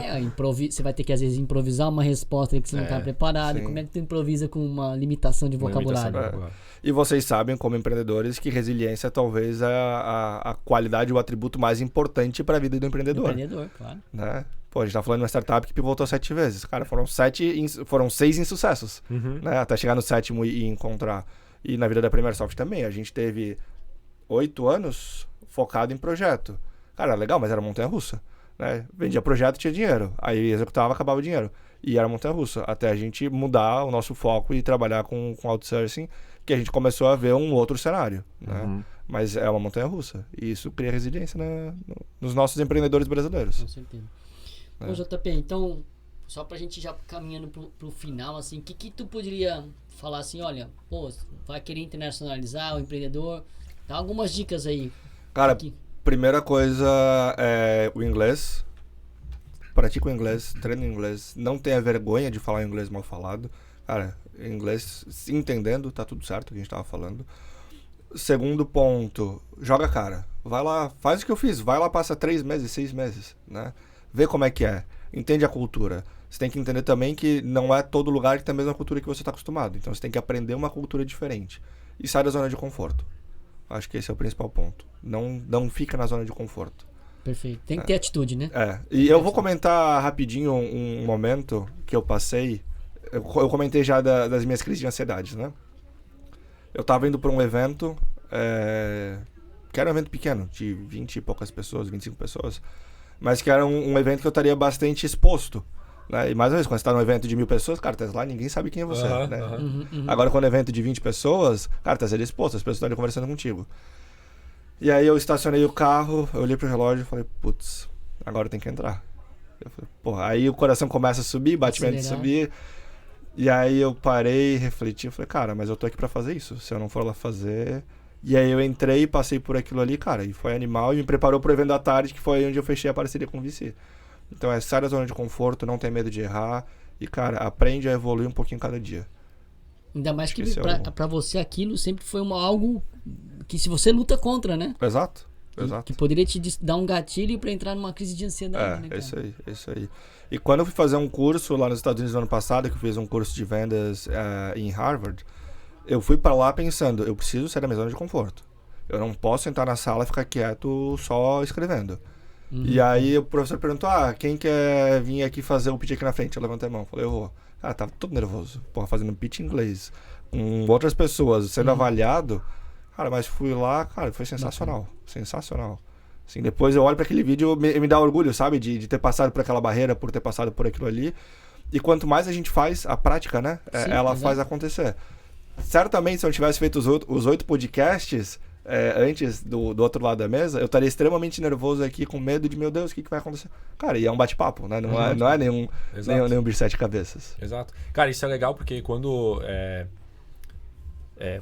Você vai ter que às vezes improvisar uma resposta que você não está preparado. Sim. Como é que tu improvisa com uma limitação de vocabulário? E vocês sabem, como empreendedores, que resiliência talvez é a qualidade, o atributo mais importante para a vida do empreendedor. Claro. Né? Pô, a gente tá falando de uma startup que pivotou 7 vezes. Cara, foram 6 insucessos, né? Até chegar no 7º e encontrar. E na vida da Premier Soft também. A gente teve 8 anos focado em projeto. Cara, legal, mas era montanha-russa. Né? Vendia projeto, tinha dinheiro. Aí executava, acabava o dinheiro. E era montanha-russa. Até a gente mudar o nosso foco e trabalhar com outsourcing, que a gente começou a ver um outro cenário. Né? Mas é uma montanha-russa. E isso cria resiliência nos nossos empreendedores brasileiros. Com certeza. Ô, JP, então, só pra gente já caminhando pro final, assim, o que tu poderia falar assim, olha, pô, vai querer internacionalizar o empreendedor? Dá algumas dicas aí. Cara, primeira coisa é o inglês. Pratica o inglês, treina o inglês. Não tenha vergonha de falar inglês mal falado. Cara, inglês, entendendo, tá tudo certo o que a gente tava falando. Segundo ponto, joga a cara. Vai lá, faz o que eu fiz. Vai lá, passa 3 meses, 6 meses, né? vê como é que é, entende a cultura. Você tem que entender também que não é todo lugar que tem a mesma cultura que você está acostumado. Então você tem que aprender uma cultura diferente. E sai da zona de conforto. Acho que esse é o principal ponto. Não fica na zona de conforto. Perfeito. Tem que ter atitude, né? E eu vou comentar rapidinho um momento que eu passei. Eu comentei já das minhas crises de ansiedade, né? Eu tava indo para um evento, que era um evento pequeno, de 20 e poucas pessoas, 25 pessoas, mas que era um evento que eu estaria bastante exposto. Né? E mais uma vez, quando você tá num evento de 1000 pessoas, cara, tá lá, ninguém sabe quem é você. Né? Agora, quando é um evento de 20 pessoas, cara, tá sendo exposto, as pessoas estão ali conversando contigo. E aí eu estacionei o carro, eu olhei pro relógio e falei, putz, agora tem que entrar. Eu falei, porra, aí o coração começa a subir, batimento subir. E aí eu parei, refleti, eu falei, cara, mas eu tô aqui pra fazer isso. Se eu não for lá fazer... E aí eu entrei, passei por aquilo ali, cara, e foi animal e me preparou pro evento da tarde, que foi onde eu fechei a parceria com o VC. Então sai da zona de conforto, não tem medo de errar e, cara, aprende a evoluir um pouquinho cada dia. Ainda mais que pra você aquilo sempre foi algo que se você luta contra, né? Exato. Que poderia te dar um gatilho pra entrar numa crise de ansiedade, né, cara? É isso aí. E quando eu fui fazer um curso lá nos Estados Unidos no ano passado, que eu fiz um curso de vendas em Harvard, eu fui pra lá pensando, eu preciso sair da minha zona de conforto. Eu não posso entrar na sala e ficar quieto só escrevendo. E aí o professor perguntou, quem quer vir aqui fazer o pitch aqui na frente? Eu levantei a mão, falei, eu vou. Cara, tava todo nervoso, fazendo pitch em inglês, com outras pessoas, sendo avaliado. Cara, mas fui lá, cara, foi sensacional, sensacional. Assim, depois eu olho para aquele vídeo e me dá orgulho, sabe, de ter passado por aquela barreira, por ter passado por aquilo ali. E quanto mais a gente faz, a prática, né, ela faz acontecer. Certamente, se eu tivesse feito os 8 podcasts... antes do outro lado da mesa, eu estaria extremamente nervoso aqui, com medo de, meu Deus, o que vai acontecer? Cara, e é um bate-papo, né? Não é nenhum bicho de 7 cabeças. Exato. Cara, isso é legal porque quando...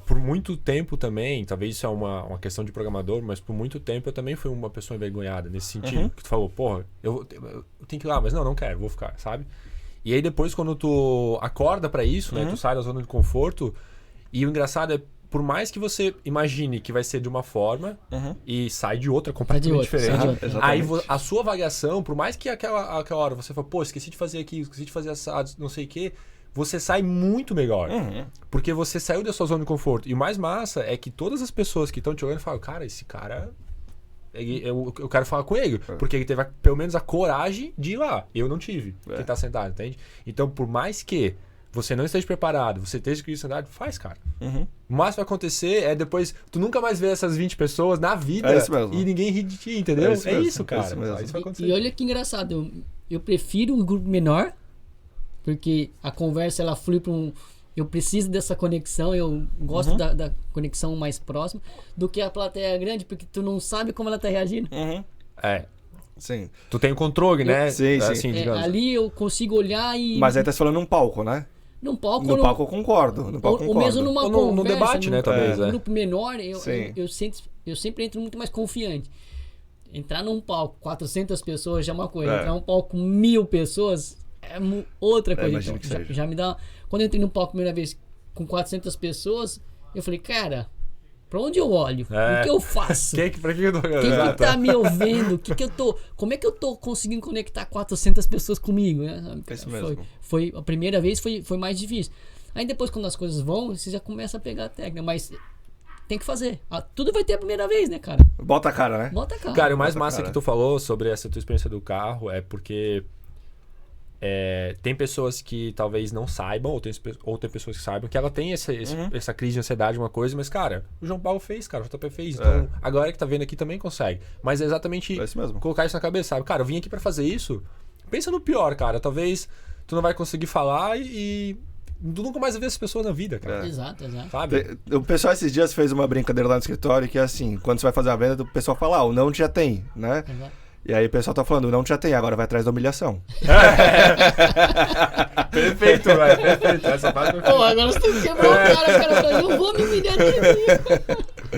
por muito tempo também, talvez isso é uma questão de programador, mas por muito tempo eu também fui uma pessoa envergonhada nesse sentido. Que tu falou, porra, eu tenho que ir lá, mas não quero, vou ficar, sabe? E aí depois quando tu acorda pra isso, né? Tu sai da zona de conforto, e o engraçado é, por mais que você imagine que vai ser de uma forma e sai de outra completamente diferente. Aí a sua avaliação, por mais que aquela hora você fala, pô, esqueci de fazer aqui, esqueci de fazer assado, não sei o quê, você sai muito melhor. Porque você saiu da sua zona de conforto. E o mais massa é que todas as pessoas que estão te olhando falam, cara, esse cara... Eu quero falar com ele. Porque ele teve pelo menos a coragem de ir lá. Eu não tive. Quem tá sentado, entende? Então, por mais que você não esteja preparado, você esteja com ansiedade, faz, cara. O máximo que vai acontecer é depois, tu nunca mais vê essas 20 pessoas na vida e ninguém ri de ti, entendeu? É isso, cara. Isso vai acontecer. E olha que engraçado, eu prefiro um grupo menor, porque a conversa ela flui para eu preciso dessa conexão, eu gosto da conexão mais próxima, do que a plateia grande, porque tu não sabe como ela tá reagindo. Sim. Tu tem o controle, né? Sim. Assim, ali eu consigo olhar e... Mas aí tá falando num palco, né? No palco eu concordo. Ou mesmo numa conversa, no debate, né? Talvez. Um grupo menor, eu sempre entro muito mais confiante. Entrar num palco 400 pessoas já é uma coisa. Entrar num palco com 1000 pessoas é outra coisa. Então, já me dá... Quando eu entrei num palco a primeira vez com 400 pessoas, eu falei, cara... Pra onde eu olho? O que eu faço? Quem que tá me ouvindo? Como é que eu tô conseguindo conectar 400 pessoas comigo? Né? Isso mesmo. Foi a primeira vez foi mais difícil. Aí depois, quando as coisas vão, você já começa a pegar a técnica. Mas tem que fazer. Tudo vai ter a primeira vez, né, cara? Bota a cara, né? Bota a cara. Cara, o mais massa que tu falou sobre essa tua experiência do carro é porque... tem pessoas que talvez não saibam, ou tem pessoas que saibam, que ela tem essa crise de ansiedade, uma coisa, mas, cara, o João Paulo fez, cara, o JP fez, então a galera que tá vendo aqui também consegue. Mas é exatamente colocar isso na cabeça, sabe? Cara, eu vim aqui pra fazer isso, pensa no pior, cara, talvez tu não vai conseguir falar e tu nunca mais vai ver essa pessoa na vida, cara. Exato. Sabe? O pessoal esses dias fez uma brincadeira lá no escritório que é assim, quando você vai fazer a venda, o pessoal fala, o não já tem, né? Exato. E aí o pessoal tá falando, não já tem, agora vai atrás da humilhação. Perfeito, velho, perfeito. Essa parte Pô, agora você tem que quebrar o cara, eu vou me humilhar de mim.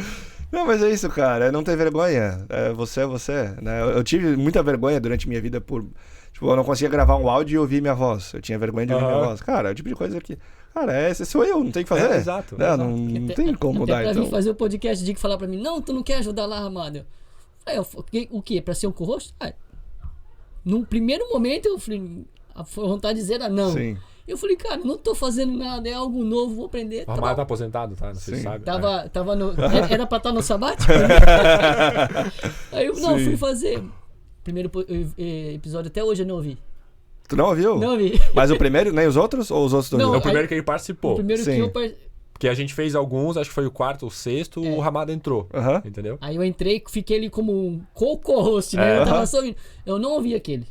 Não, mas é isso, cara, não ter vergonha. Você é você, né? Eu tive muita vergonha durante minha vida por... Tipo, eu não conseguia gravar um áudio e ouvir minha voz. Eu tinha vergonha de ouvir minha voz. Cara, é o tipo de coisa que... Cara, esse sou eu, não tem o que fazer. Exato. Não tem como mudar, pra então. vir fazer o podcast, de que falar pra mim, não, tu não quer ajudar lá, Amado. O quê? Pra ser um co-host? num primeiro momento, eu falei, a vontade de dizer era não. Sim. Eu falei, cara, não tô fazendo nada, é algo novo, vou aprender. O Ramalho tá aposentado, tá? Não sei se Sim. sabe. Tava no... Era pra estar no sabático? Aí eu não, Sim. fui fazer. Primeiro episódio, até hoje eu não ouvi. Tu não ouviu? Não ouvi. Mas o primeiro, nem os outros? Ou os outros tu Não, É ouviu? o primeiro que ele participou. O primeiro sim. que eu... Porque a gente fez alguns, acho que foi o quarto ou sexto, o Ramada entrou. Aham. Entendeu? Aí eu entrei, fiquei ali como um co-host, né? Eu tava só ouvindo. Eu não ouvi aquele.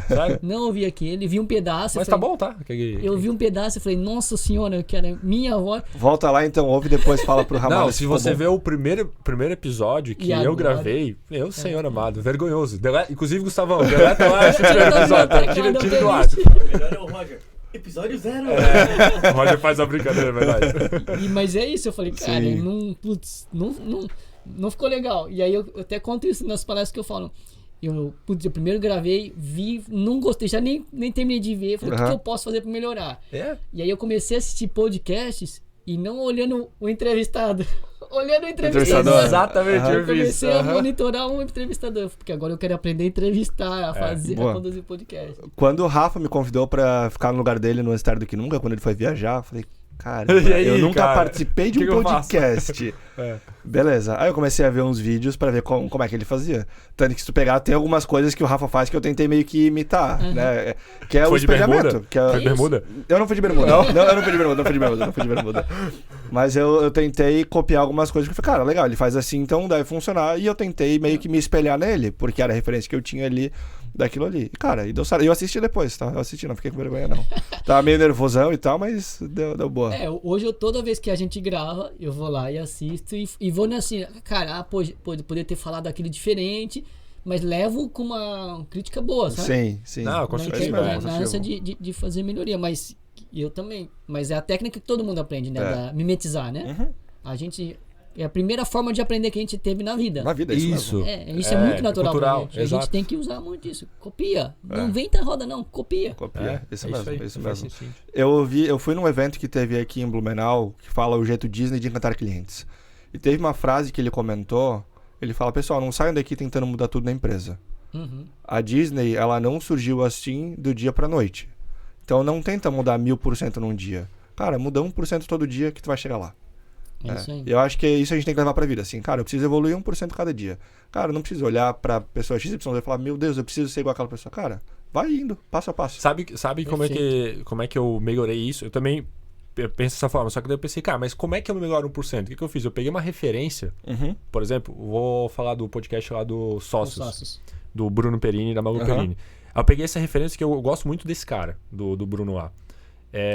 Sério? Não ouvi aquele, vi um pedaço. Mas eu tá falei- bom, tá? Eu vi um pedaço e falei, nossa senhora, eu quero minha voz. Volta lá então, ouve e depois fala pro Ramada Não, se ficou você bom. vê o primeiro episódio que E eu agora? gravei, meu senhor amado, vergonhoso. Inclusive, Gustavão, deleta lá esse Tira da episódio, biblioteca, tira da tira do ar. playlist. O melhor é o Roger. Episódio 0. O Roger faz a brincadeira, é verdade. Mas é isso, eu falei, cara, Sim. não ficou legal. E aí eu até conto isso nas palestras que eu falo. Eu primeiro gravei, vi, não gostei, já nem terminei de ver. Falei, o que Aham. que eu posso fazer pra melhorar? É? E aí eu comecei a assistir podcasts e não olhando o entrevistado. Olhando o Entrevistador. entrevistador. Exatamente, Aham. eu Eu vi isso. comecei a aham. monitorar um entrevistador, porque agora eu quero aprender a entrevistar, a fazer, boa. a conduzir podcast. Quando o Rafa me convidou pra ficar no lugar dele no Estar do Que Nunca, quando ele foi viajar, eu falei, cara, E aí, eu nunca cara? participei de Que um que eu faço? podcast. É. Beleza. Aí eu comecei a ver uns vídeos pra ver como é que ele fazia. Tanto que se tu pegar, tem algumas coisas que o Rafa faz que eu tentei meio que imitar, né? Que é o Foi de espelhamento. bermuda? Que é... Foi de bermuda? Eu não fui de bermuda. Não, eu não fui de bermuda. Mas eu tentei copiar algumas coisas que eu falei, cara, legal, ele faz assim, então deve funcionar. E eu tentei meio que me espelhar nele, porque era a referência que eu tinha ali daquilo ali. E, cara, e deu certo. Eu assisti depois, tá? Eu assisti, não fiquei com vergonha, não. Tava meio nervosão e tal, mas deu boa. É, hoje toda vez que a gente grava, eu vou lá e assisto e vou assim, cara, poder ter falado aquilo diferente, mas levo com uma crítica boa, sabe? Sim. Não, É construtivo, isso mesmo, é. Na construtivo. ânsia de fazer melhoria, mas eu também. Mas é a técnica que todo mundo aprende, né? É. Da mimetizar, né? Uhum. A gente. É a primeira forma de aprender que a gente teve na vida. Na vida, é isso mesmo. Isso é muito natural cultural, pra gente. A exato. gente tem que usar muito isso. Copia. Não inventa a roda, não. Copia. Copia. Isso é mesmo, aí, isso faz mesmo. sentido. Eu fui num evento que teve aqui em Blumenau, que fala o jeito Disney de encantar clientes. E teve uma frase que ele comentou, ele fala, pessoal, não saiam daqui tentando mudar tudo na empresa. Uhum. A Disney, ela não surgiu assim do dia pra noite. Então não tenta mudar 1000% num dia. Cara, muda 1% todo dia que tu vai chegar lá. É isso aí. Eu acho que isso a gente tem que levar pra vida. Assim, cara, eu preciso evoluir 1% cada dia. Cara, eu não preciso olhar pra pessoa XYZ e falar, meu Deus, eu preciso ser igual aquela pessoa. Cara, vai indo, passo a passo. Sabe como é que eu melhorei isso? Eu também penso dessa forma, só que daí eu pensei, cara, mas como é que eu melhoro 1%? O que eu fiz? Eu peguei uma referência, Uhum. por exemplo, vou falar do podcast lá do Os Sócios, sócios. do Bruno Perini e da Malu Aham. Perini. Aí eu peguei essa referência que eu gosto muito desse cara, do Bruno lá.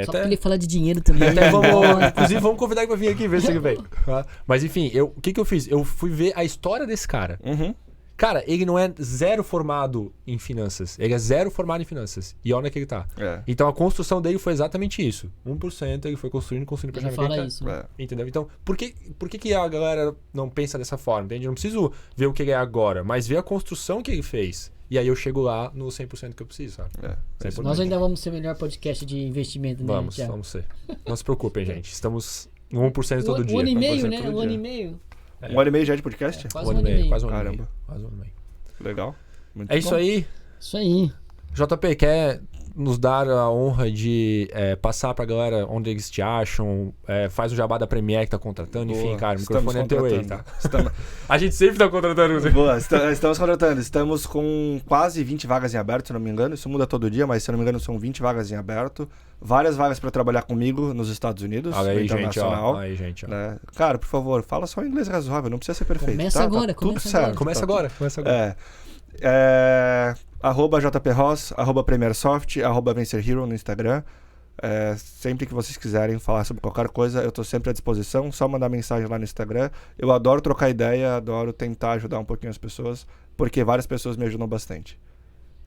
Só porque ele fala de dinheiro também. Até inclusive, vamos convidar ele pra vir aqui ver se ele vem. Tá? Mas enfim, o que eu fiz? Eu fui ver a história desse cara. Uhum. Cara, ele não é zero formado em finanças. Ele é zero formado em finanças. E olha onde é que ele tá. É. Então a construção dele foi exatamente isso. 1% ele foi construindo pra Ele chegar fala naquele isso. É. Entendeu? Então, por que a galera não pensa dessa forma? Entende? Eu não preciso ver o que ele é agora, mas ver a construção que ele fez. E aí eu chego lá no 100% que eu preciso, sabe? É. 100%. Nós ainda vamos ser o melhor podcast de investimento, né? Vamos Thiago? ser. Não se preocupem, gente. Estamos no 1% todo dia. Um ano e meio, 1% né? todo Um ano dia. e meio. Um ano e meio já de podcast? Quase um ano e meio. Quase um ano e meio. Caramba. Quase um ano e meio. Legal. Muito É isso bom. aí. Isso aí. JP, quer nos dar a honra de passar pra galera onde eles te acham? Faz o jabá da Premiere que tá contratando. Enfim, Boa. cara, o Estamos microfone é teu aí, tá? contratando. Estamos... A gente sempre tá contratando você. Boa, estamos contratando. Estamos com quase 20 vagas em aberto, se não me engano. Isso muda todo dia, mas se não me engano são 20 vagas em aberto. Várias vagas para trabalhar comigo nos Estados Unidos, Olha no aí, gente, internacional. ó. Aí, gente, ó. Né? Cara, por favor, fala só inglês razoável, não precisa ser perfeito. Começa tá? agora, Tá tudo começa certo. agora. Começa tá agora, começa agora. Arroba JPRoss, arroba PremierSoft, arroba VencerHero no Instagram. Sempre que vocês quiserem falar sobre qualquer coisa, eu tô sempre à disposição. Só mandar mensagem lá no Instagram. Eu adoro trocar ideia, adoro tentar ajudar um pouquinho as pessoas, porque várias pessoas me ajudam bastante.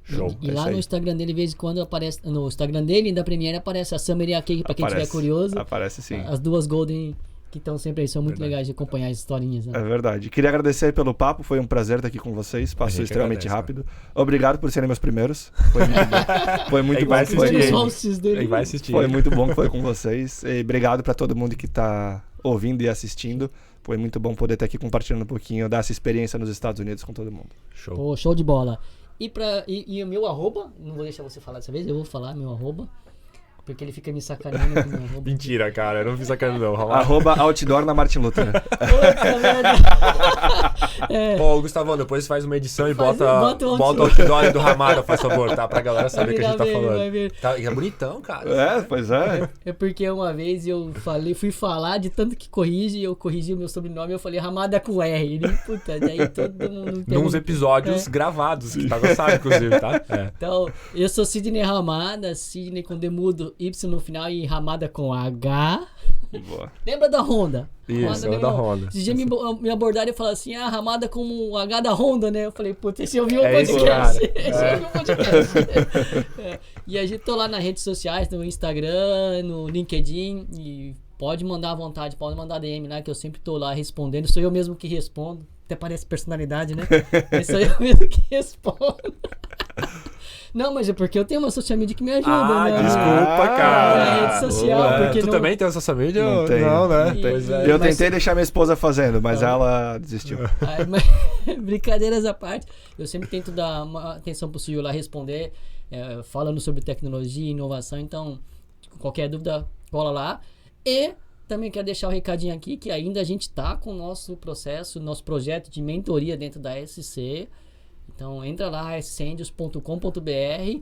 Show. E É lá isso no aí. Instagram dele, de vez em quando aparece. No Instagram dele e da Premiere aparece a Summary Cake pra quem estiver Aparece. curioso. Aparece sim. As duas Golden que estão sempre aí, são muito Verdade. legais de acompanhar as historinhas. Né? É verdade. Queria agradecer pelo papo, foi um prazer estar aqui com vocês. Passou gente extremamente agradece, rápido. Obrigado por serem meus primeiros. Foi muito bom. Foi muito Ele bom vai que foi assistir. Os aqui. hosts dele. Ele vai assistir. Foi muito bom que foi com vocês. E obrigado para todo mundo que está ouvindo e assistindo. Foi muito bom poder estar aqui compartilhando um pouquinho dessa experiência nos Estados Unidos com todo mundo. Show. Pô, show de bola. E o meu arroba, não vou deixar você falar dessa vez, eu vou falar meu arroba. Porque ele fica me sacaneando com o meu arroba. Mentira, cara, eu não fiz sacanagem não. Arroba outdoor na Martin Luther. Né? Puta merda. Pô, Gustavão, depois faz uma edição e bota o o outdoor do Ramada, faz favor, tá? Pra galera saber o que a gente tá falando. Vai ver. Tá, é bonitão, cara. É, pois é. É porque uma vez fui falar de tanto que eu corrigi o meu sobrenome, eu falei Ramada com R. Ele, puta, daí todo mundo... Nos episódios gravados, que tá gostado, inclusive, tá? É. Então, eu sou Sidney Ramada, Sidney com demudo Y no final e Ramada com H. Boa. Lembra da Honda? Isso, da Honda. Esses dias me abordaram e falaram assim, Ramada como o H da Honda, né? Eu falei, putz, esse ouviu o podcast. Esse ouviu o podcast. E a gente tô lá nas redes sociais, no Instagram, no LinkedIn, e pode mandar à vontade, pode mandar DM lá, que eu sempre tô lá respondendo. Sou eu mesmo que respondo. Até parece personalidade, né? Mas sou eu mesmo que respondo. Não, mas é porque eu tenho uma social media que me ajuda, né? Desculpa, cara. É rede social, porque tu não... também tem uma social media? Não tenho. Não, né? E- Pois é. Eu tentei deixar minha esposa fazendo, mas ela desistiu. Ai, mas, brincadeiras à parte, eu sempre tento dar uma atenção possível lá, responder, falando sobre tecnologia e inovação, então qualquer dúvida, cola lá. E também quero deixar o recadinho aqui, que ainda a gente tá com o nosso processo, nosso projeto de mentoria dentro da SC. Então entra lá, scendios.com.br,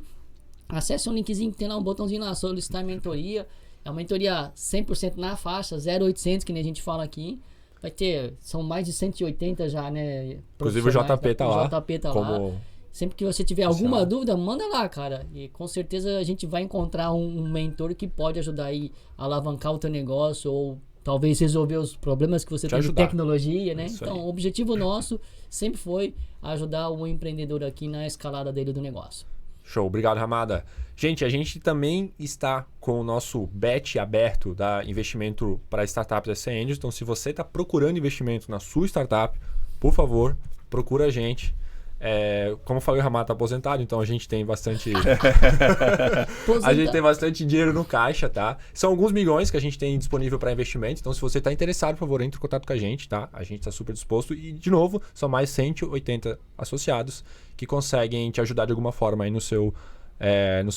acesse um linkzinho que tem lá um botãozinho lá, solicitar mentoria. É uma mentoria 100% na faixa, 0800, que nem a gente fala aqui. Vai ter, são mais de 180 já, né? Inclusive o JP tá lá. O JP tá lá. Sempre que você tiver alguma dúvida, manda lá, cara. E com certeza a gente vai encontrar um mentor que pode ajudar aí a alavancar o teu negócio ou talvez resolver os problemas que você tem de tecnologia, né? Isso então, aí. o objetivo nosso sempre foi ajudar o empreendedor aqui na escalada dele do negócio. Show, obrigado, Ramada. Gente, a gente também está com o nosso bet aberto da investimento para startups SC Angels. Então, se você está procurando investimento na sua startup, por favor, procura a gente. Como eu falei, o Ramada está aposentado, então a gente tem bastante... a gente tem bastante dinheiro no caixa, tá? São alguns milhões que a gente tem disponível para investimento. Então, se você está interessado, por favor, entre em contato com a gente, tá? A gente está super disposto. E, de novo, são mais 180 associados que conseguem te ajudar de alguma forma aí no seu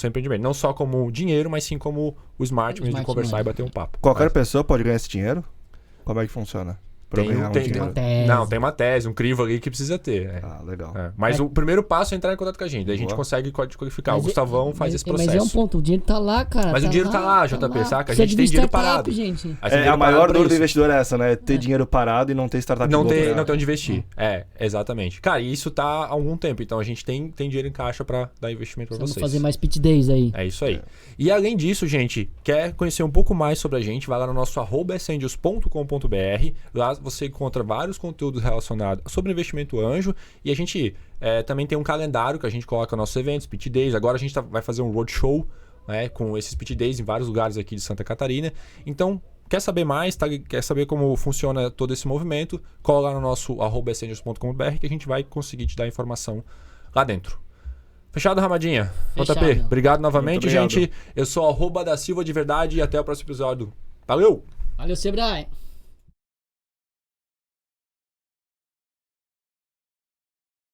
empreendimento. Não só como dinheiro, mas sim como o smart mesmo de conversar e bater um papo. Qualquer pessoa pode ganhar esse dinheiro? Como é que funciona? Tem uma tese, um crivo ali que precisa ter. Ah, legal. Mas o primeiro passo é entrar em contato com a gente. Daí a gente consegue codificar. O Gustavão faz esse processo. Mas é um ponto, o dinheiro tá lá, cara. Mas o dinheiro tá lá, JP, saca? A gente tem dinheiro parado. Gente. A maior dor do investidor é essa, né? Ter dinheiro parado e não ter startup não ter onde investir. Exatamente. Cara, e isso tá há algum tempo. Então a gente tem dinheiro em caixa pra dar investimento pra vocês. Vamos fazer mais pitch days aí. É isso aí. E além disso, gente, quer conhecer um pouco mais sobre a gente, vai lá no nosso @scendios.com.br. Lá você encontra vários conteúdos relacionados sobre investimento anjo. E a gente também tem um calendário que a gente coloca nossos eventos, pitch days. Agora a gente vai fazer um roadshow, né, com esses pitch days em vários lugares aqui de Santa Catarina. Então, quer saber mais, quer saber como funciona todo esse movimento, cola lá no nosso @scendios.com.br que a gente vai conseguir te dar informação lá dentro. Fechado, Ramadinha? Fechado. JP, obrigado novamente, Muito obrigado. gente. Eu sou @da Silva de verdade e até o próximo episódio. Valeu! Valeu, Sebrae.